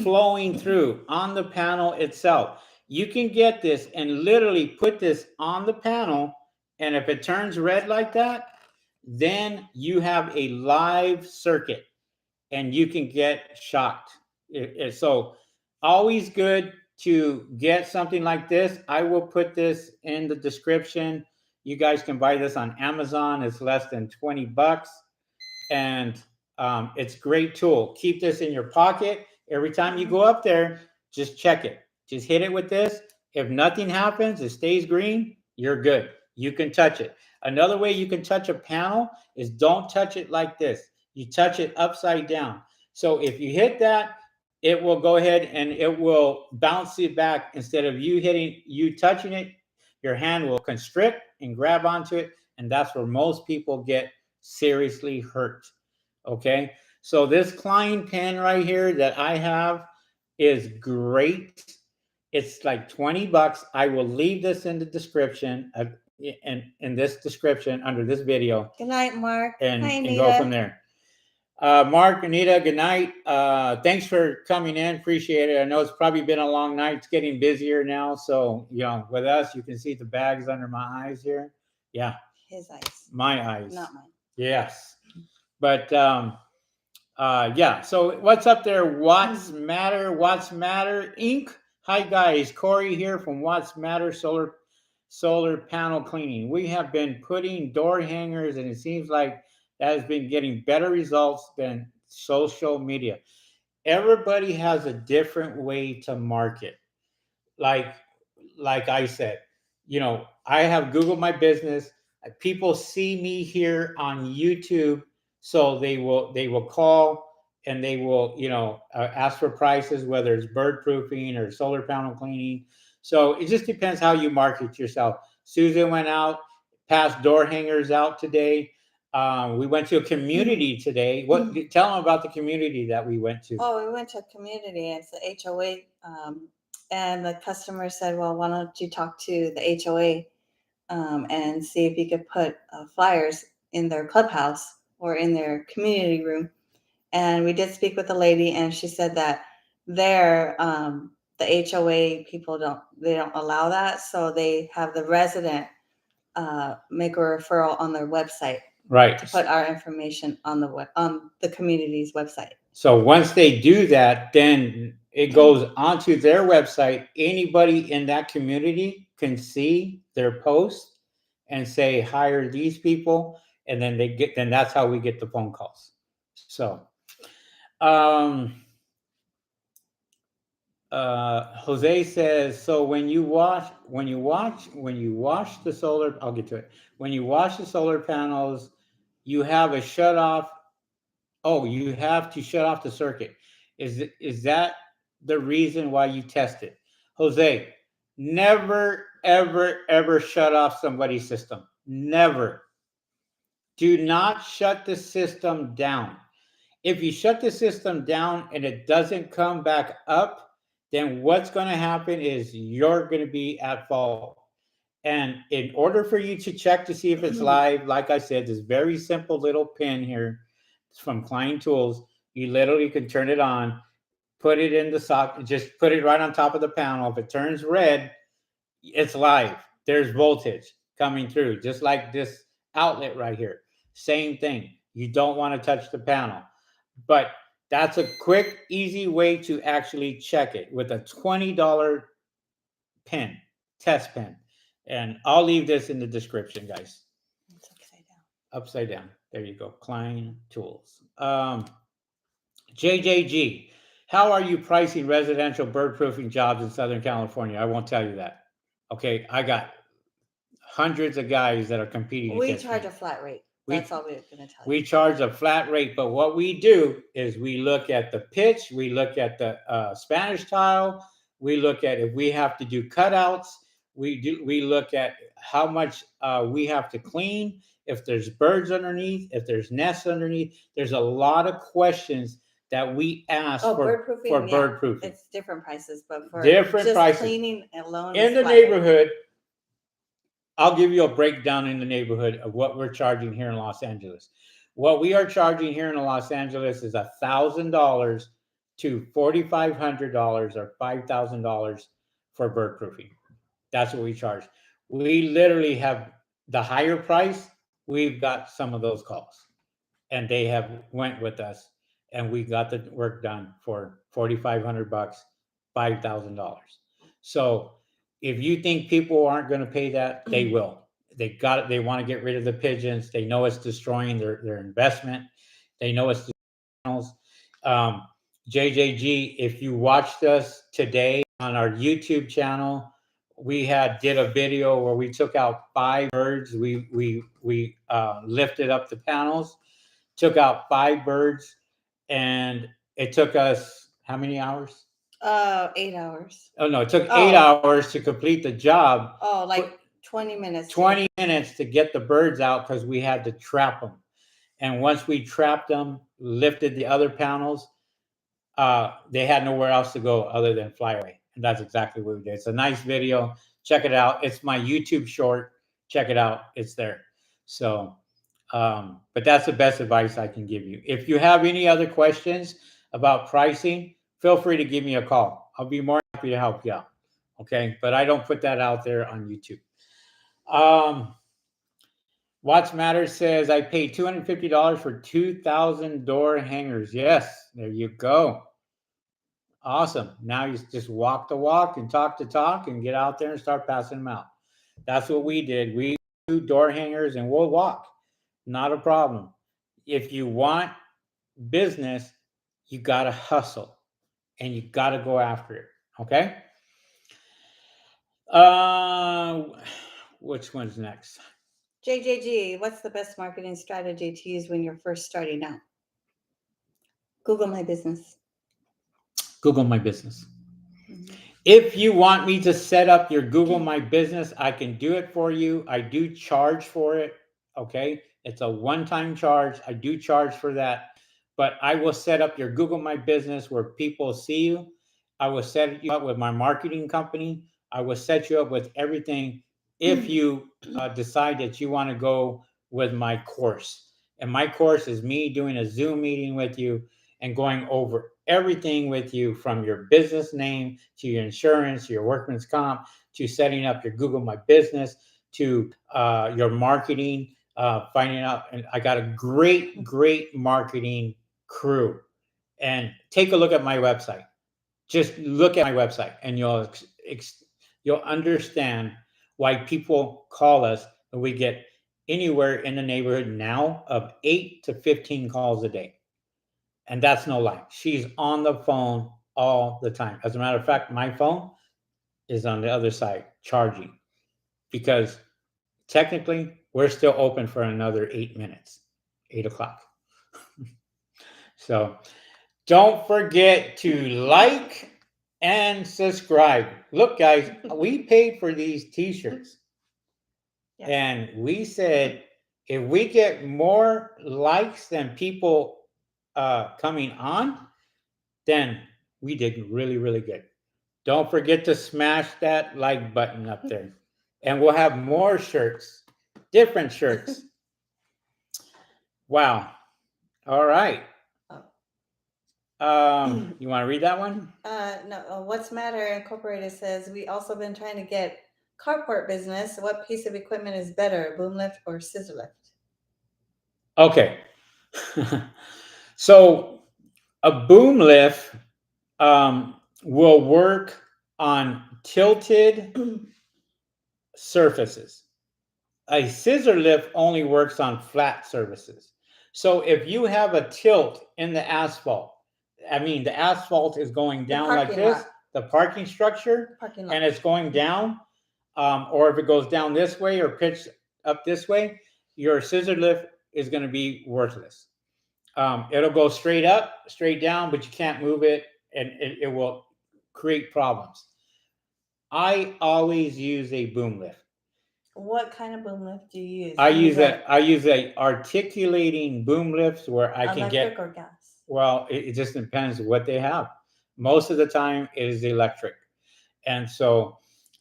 flowing through on the panel itself. You can get this and literally put this on the panel, and if it turns red like that, then you have a live circuit and you can get shocked. So always good to get something like this. I will put this in the description. You guys can buy this on Amazon. It's less than $20. And it's a great tool. Keep this in your pocket. Every time you go up there, just check it. Just hit it with this. If nothing happens, it stays green, you're good. You can touch it. Another way you can touch a panel is don't touch it like this. You touch it upside down. So if you hit that, it will go ahead and it will bounce it back. Instead of you touching it, your hand will constrict and grab onto it. And that's where most people get seriously hurt. Okay. So this Klein pen right here that I have is great. It's like $20. I will leave this in the description in this description under this video. Good night, Mark. And, Hi, and go from there. Mark, Anita, good night. Thanks for coming in. Appreciate it. I know it's probably been a long night. It's getting busier now. So, with us, you can see the bags under my eyes here. Yeah. His eyes. My eyes. Not mine. Yes. But, yeah. So what's up there? Watts Matter Inc. Hi guys, Corey here from Watts Matter Solar Panel Cleaning. We have been putting door hangers, and it seems like that has been getting better results than social media. Everybody has a different way to market. Like I said, I have Googled my business. People see me here on YouTube, so they will call and they will ask for prices, whether it's bird proofing or solar panel cleaning. So it just depends how you market yourself. Susan went out, passed door hangers out today. We went to a community today. Tell them about the community that we went to. Oh, we went to a community. It's the HOA, and the customer said, "Well, why don't you talk to the HOA and see if you could put flyers in their clubhouse or in their community room?" And we did speak with the lady, and she said that there, the HOA people don't allow that, so they have the resident make a referral on their website, right, to put our information on the community's website. So once they do that, then it goes onto their website. Anybody in that community can see their post and say, hire these people. And then then that's how we get the phone calls. So, Jose says, so when you wash the solar, I'll get to it. When you wash the solar panels, you have a shut off. Oh, you have to shut off the circuit. Is that the reason why you test it? Jose, never, ever, ever shut off somebody's system. Never. Do not shut the system down. If you shut the system down and it doesn't come back up, then what's going to happen is you're going to be at fault. And in order for you to check to see if it's live, like I said, this very simple little pin here from Klein Tools, you literally can turn it on, put it in the socket, just put it right on top of the panel. If it turns red, it's live. There's voltage coming through, just like this outlet right here. Same thing. You don't want to touch the panel. But that's a quick, easy way to actually check it with a $20 pen, test pen. And I'll leave this in the description, guys. It's upside down. Upside down. There you go. Klein Tools. JJG, how are you pricing residential bird proofing jobs in Southern California? I won't tell you that. Okay, I got hundreds of guys that are competing. We charge a flat rate. That's all we're going to tell you. We charge a flat rate, but what we do is we look at the pitch, we look at the Spanish tile, we look at if we have to do cutouts, we look at how much we have to clean, if there's birds underneath, if there's nests underneath. There's a lot of questions that we ask for bird proofing. It's different prices, but for different just prices. Cleaning alone In the neighborhood, I'll give you a breakdown in the neighborhood of what we're charging here in Los Angeles. What we are charging here in Los Angeles is $1,000 to $4,500 or $5,000 for bird proofing. That's what we charge. We literally have the higher price. We've got some of those calls, and they have went with us, and we got the work done for $4,500, $5,000. So if you think people aren't going to pay that, they will. They want to get rid of the pigeons. They know it's destroying their investment. They know it's JJG, if you watched us today on our YouTube channel, we did a video where we took out 5 birds. We lifted up the panels. took out 5 birds, and it took us how many hours? 8 hours. Oh no, it took 8 hours to complete the job. Oh, like 20 minutes. 20 minutes to get the birds out because we had to trap them. And once we trapped them, lifted the other panels, they had nowhere else to go other than fly away. And that's exactly what we did. It's a nice video. Check it out. It's my YouTube short. Check it out. It's there. So, but that's the best advice I can give you. If you have any other questions about pricing, feel free to give me a call. I'll be more happy to help you out. Okay. But I don't put that out there on YouTube. Watts Matters says, I paid $250 for 2,000 door hangers. Yes, there you go. Awesome. Now you just walk the walk and talk the talk and get out there and start passing them out. That's what we did. We do door hangers and we'll walk. Not a problem. If you want business, you got to hustle and you got to go after it. Okay. Which one's next? JJG, what's the best marketing strategy to use when you're first starting out? Google My Business. Google My Business. If you want me to set up your Google My Business, I can do it for you. I do charge for it. Okay. It's a one-time charge. I do charge for that. But I will set up your Google My Business where people see you. I will set you up with my marketing company. I will set you up with everything if you decide that you want to go with my course. And my course is me doing a Zoom meeting with you and going over everything with you, from your business name to your insurance, your workman's comp, to setting up your Google My Business, to your marketing, finding out. And I got a great marketing crew. And take a look at my website. Just look at my website and you'll understand why people call us, and we get anywhere in the neighborhood now of 8 to 15 calls a day. And that's no lie. She's on the phone all the time. As a matter of fact, my phone is on the other side charging, because technically we're still open for another 8 minutes, 8 o'clock. So don't forget to like and subscribe. Look, guys, we paid for these t-shirts. Yes. And we said, if we get more likes than people coming on, then we did really good. Don't forget to smash that like button up there. And we'll have more shirts, different shirts. Wow. All right. You want to read that one? No. What's Matter Incorporated says, we also been trying to get carport business. What piece of equipment is better, boom lift or scissor lift? Okay. So a boom lift will work on tilted surfaces. A scissor lift only works on flat surfaces. So if you have a tilt in the asphalt, I mean, the asphalt is going down like this, the parking structure, and it's going down, or if it goes down this way or pitched up this way, your scissor lift is going to be worthless. It'll go straight up, straight down, but you can't move it, and it will create problems. I always use a boom lift. What kind of boom lift do you use? I use a articulating boom lift where I can get electric or gas. Well, it just depends what they have. Most of the time it is electric, and so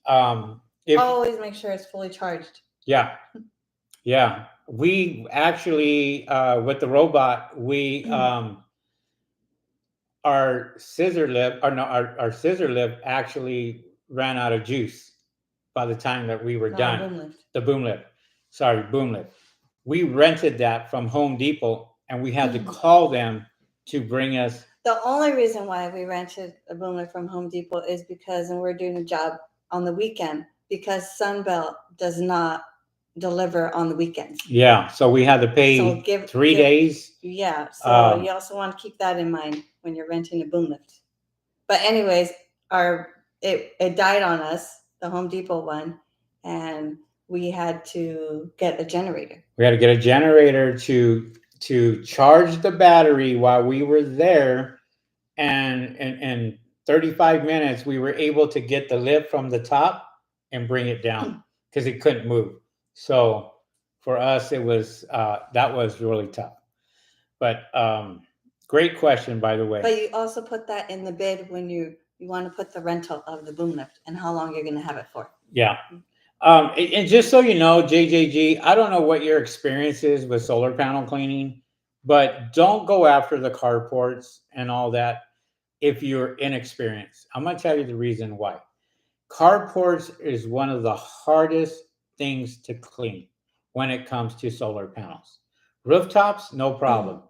always make sure it's fully charged. Yeah. We actually with the robot, we our scissor lift actually ran out of juice by the time that we were done. Boom lift. The boom lift. Sorry, boom lift. We rented that from Home Depot, and we had to call them to bring us. The only reason why we rented a boom lift from Home Depot is because, and we're doing a job on the weekend, because Sunbelt does not deliver on the weekends. Yeah, so we had to pay 3 days. Yeah, so you also want to keep that in mind when you're renting a boom lift. But anyways, it died on us, the Home Depot one, and we had to get a generator. We had to get a generator to to charge the battery while we were there, and in 35 minutes we were able to get the lift from the top and bring it down because it couldn't move. So for us, it was that was really tough. But great question, by the way. But you also put that in the bid when you want to put the rental of the boom lift and how long you're going to have it for. Yeah. And just so you know, JJG, I don't know what your experience is with solar panel cleaning, but don't go after the carports and all that if you're inexperienced. I'm going to tell you the reason why. Carports is one of the hardest things to clean when it comes to solar panels. Rooftops, no problem.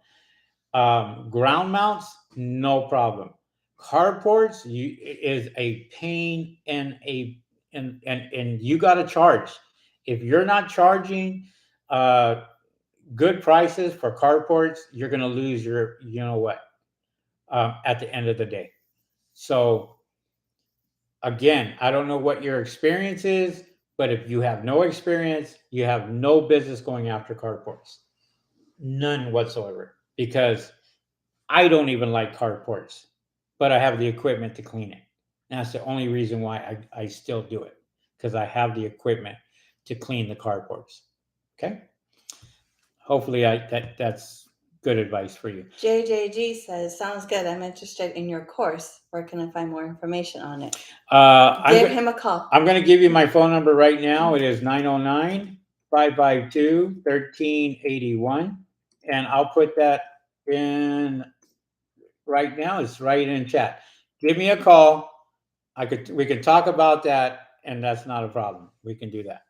Ground mounts, no problem. Carports is a pain and and you got to charge. If you're not charging uh, good prices for carports, you're going to lose your you know what at the end of the day. So again, I don't know what your experience is, but if you have no experience, you have no business going after carports. None whatsoever. Because I don't even like carports, but I have the equipment to clean it. And that's the only reason why I still do it. Because I have the equipment to clean the carports. Okay? Hopefully that's good advice for you. JJG says, sounds good. I'm interested in your course. Where can I find more information on it? Give him a call. I'm going to give you my phone number right now. It is 909-552-1381. And I'll put that in right now. It's right in chat. Give me a call. We could talk about that, and that's not a problem. We can do that.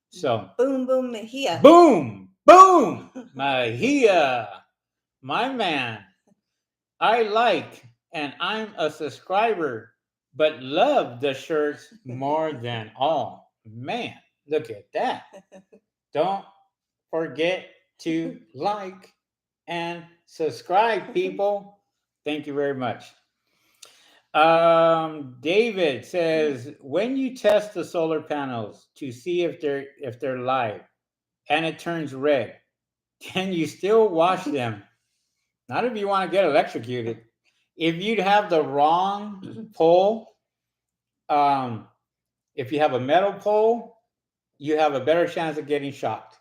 So boom, boom, Mejia. Boom, boom, Mejia, my man. I like and I'm a subscriber, but love the shirts more than all. Man, look at that. Don't forget to like and subscribe, people. Thank you very much. David says, when you test the solar panels to see if they're live and it turns red, can you still wash them? Not if you want to get electrocuted. If you'd have the wrong pole, if you have a metal pole, you have a better chance of getting shocked.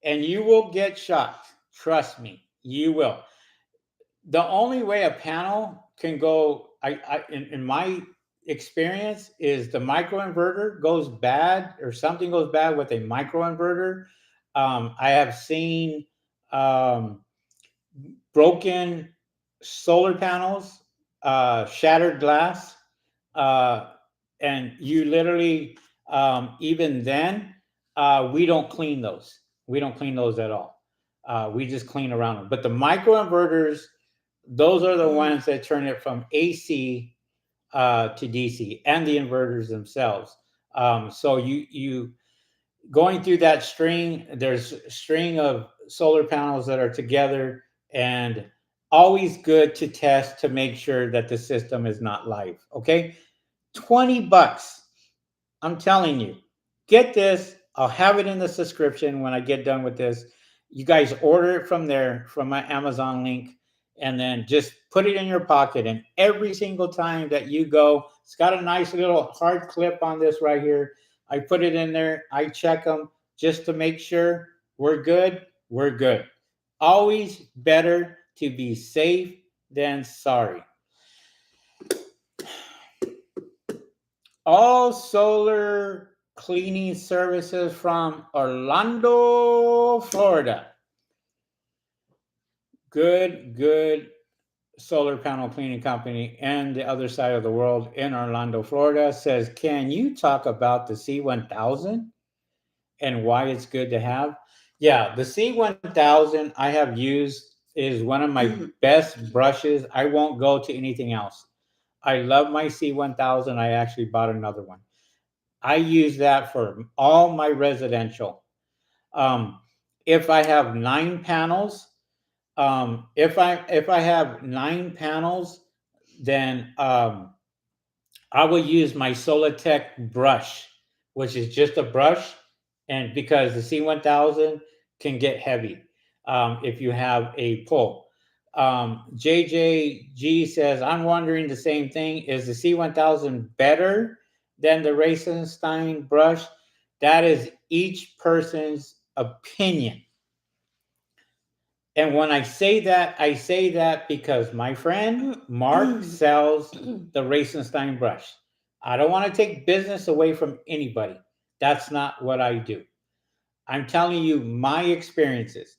And you will get shocked. Trust me, you will. The only way a panel can go, in my experience, is the microinverter goes bad or something goes bad with a microinverter. I have seen broken solar panels, shattered glass, and you literally, even then, we don't clean those. We don't clean those at all. We just clean around them. But the microinverters, those are the ones that turn it from AC to DC, and the inverters themselves. So you going through that string, there's a string of solar panels that are together, and always good to test to make sure that the system is not live. Okay, $20. I'm telling you, get this. I'll have it in the subscription when I get done with this. You guys order it from there, from my Amazon link, and then just put it in your pocket. And every single time that you go, it's got a nice little hard clip on this right here. I put it in there. I check them just to make sure we're good. We're good. Always better to be safe than sorry. All solar cleaning services from Orlando, Florida. Good solar panel cleaning company and the other side of the world in Orlando, Florida says, can you talk about the C1000 and why it's good to have? Yeah, the C1000 I have used is one of my best brushes. I won't go to anything else. I love my C1000. I actually bought another one. I use that for all my residential. If I have 9 panels, if I have 9 panels, then I will use my Solitech brush, which is just a brush, and because the C1000 can get heavy. if you have a pull. JJG says, I'm wondering the same thing. Is the C1000 better than the Racenstein brush? That is each person's opinion. And when I say that because my friend Mark sells the Racenstein brush. I don't want to take business away from anybody. That's not what I do. I'm telling you my experiences.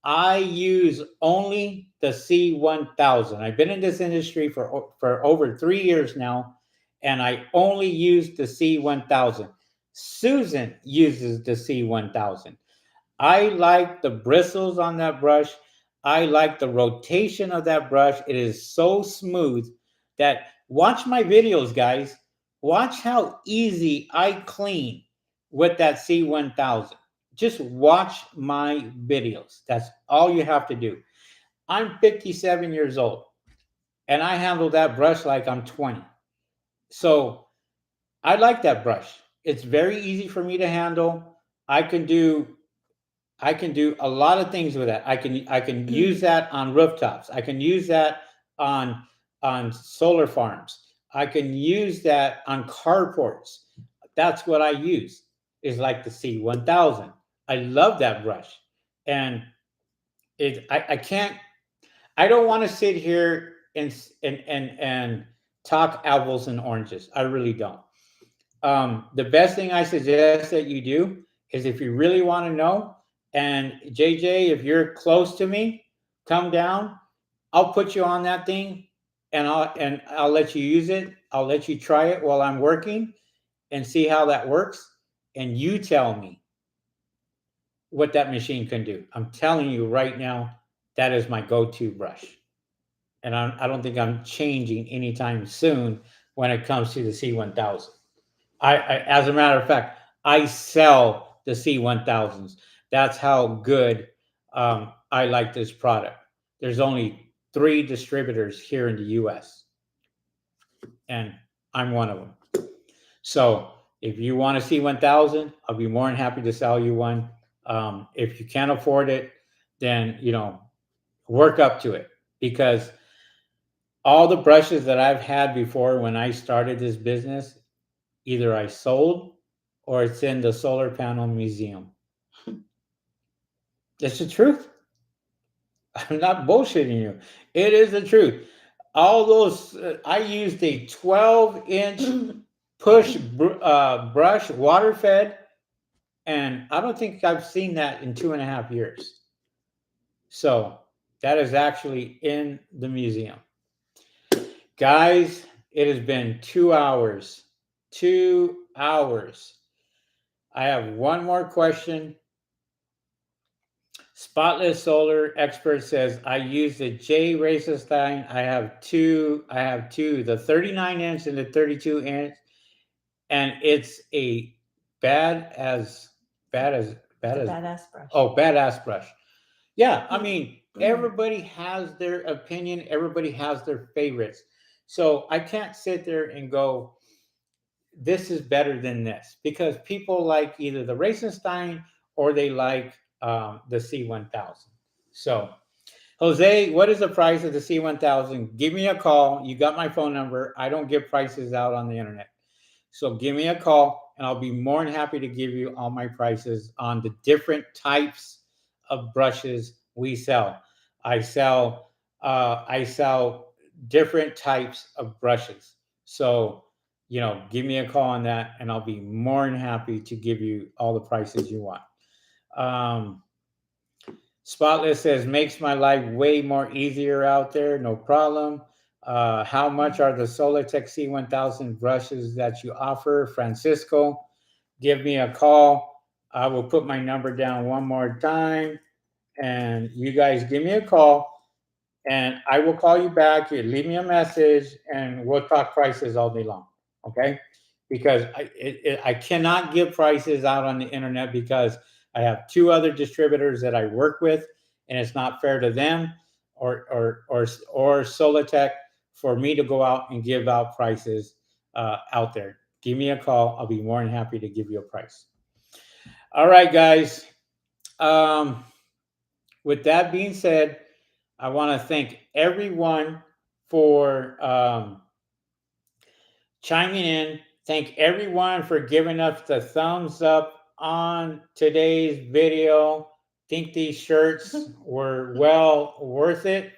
I use only the C1000. I've been in this industry for over 3 years now, and I only use the C1000. Susan uses the C1000. I like the bristles on that brush. I like the rotation of that brush. It is so smooth that watch my videos, guys. Watch how easy I clean with that C1000. Just watch my videos. That's all you have to do. I'm 57 years old and I handle that brush like I'm 20. So I like that brush. It's very easy for me to handle. I can do I can do a lot of things with that. I can use that on rooftops. I can use that on solar farms. I can use that on carports. That's what I use. Is like the C1000. I love that brush, and I can't. I don't want to sit here and talk apples and oranges. I really don't. The best thing I suggest that you do is if you really want to know, and JJ, if you're close to me, come down. I'll put you on that thing, and I'll let you use it. I'll let you try it while I'm working, and see how that works. And you tell me what that machine can do. I'm telling you right now, that is my go-to brush, and I don't think I'm changing anytime soon when it comes to the C1000. As a matter of fact, I sell the C1000s. That's how good I like this product. There's only 3 distributors here in the U.S., and I'm one of them. So if you want a C1000, I'll be more than happy to sell you one. If you can't afford it, then work up to it, because all the brushes that I've had before when I started this business, either I sold or it's in the solar panel museum. It's the truth. I'm not bullshitting you. It is the truth. All those, I used a 12-inch push brush, water fed, and I don't think I've seen that in 2.5 years. So that is actually in the museum. Guys, it has been 2 hours. 2 hours. I have one more question. Spotless Solar Expert says, I use the J Racerstein. I have two, the 39-inch and the 32-inch, and it's a bad as bad as bad It's as a badass brush. oh, badass brush. Yeah, I mean, everybody has their opinion, everybody has their favorites. So I can't sit there and go, this is better than this, because people like either the Racenstein or they like the C1000. So, Jose, what is the price of the C1000? Give me a call. You got my phone number. I don't give prices out on the internet. So give me a call and I'll be more than happy to give you all my prices on the different types of brushes we sell. I sell different types of brushes. So, give me a call on that and I'll be more than happy to give you all the prices you want. Um, Spotless says, makes my life way more easier out there. No problem. How much are the Solartech C1000 brushes that you offer? Francisco, give me a call. I will put my number down one more time. And you guys give me a call and I will call you back. You leave me a message and we'll talk prices all day long. Okay? Because I cannot give prices out on the internet, because I have 2 other distributors that I work with, and it's not fair to them or Solitech for me to go out and give out prices out there. Give me a call. I'll be more than happy to give you a price. All right, guys. with that being said, I want to thank everyone for chiming in. Thank everyone for giving us the thumbs up on today's video. Think these shirts were well worth it.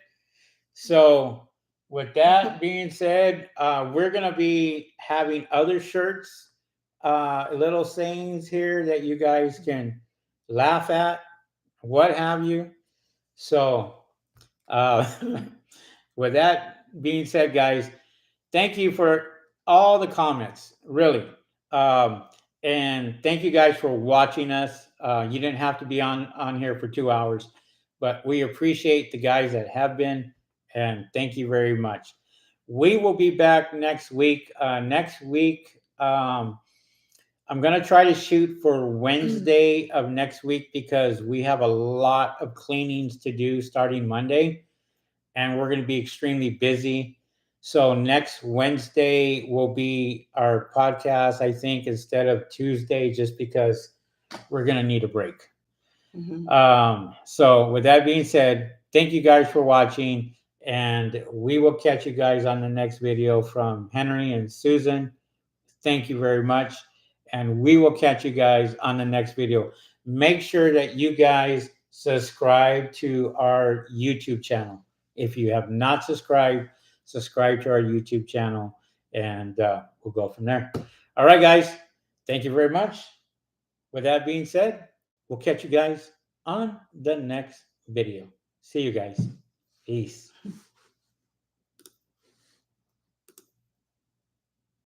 So, with that being said, we're going to be having other shirts, little sayings here that you guys can laugh at, what have you. So, uh, with that being said, guys, thank you for all the comments, really. Um, and thank you guys for watching us. You didn't have to be on here for 2 hours, but we appreciate the guys that have been, and thank you very much. We will be back next week. Next week, I'm gonna try to shoot for Wednesday of next week because we have a lot of cleanings to do starting Monday, and we're going to be extremely busy. So next Wednesday will be our podcast, I think, instead of Tuesday, just because we're going to need a break. So with that being said, thank you guys for watching, and we will catch you guys on the next video from Henry and Susan. Thank you very much, and we will catch you guys on the next video. Make sure that you guys subscribe to our YouTube channel. If you have not subscribed, subscribe to our YouTube channel, and we'll go from there. All right, guys. Thank you very much. With that being said, we'll catch you guys on the next video. See you guys. Peace.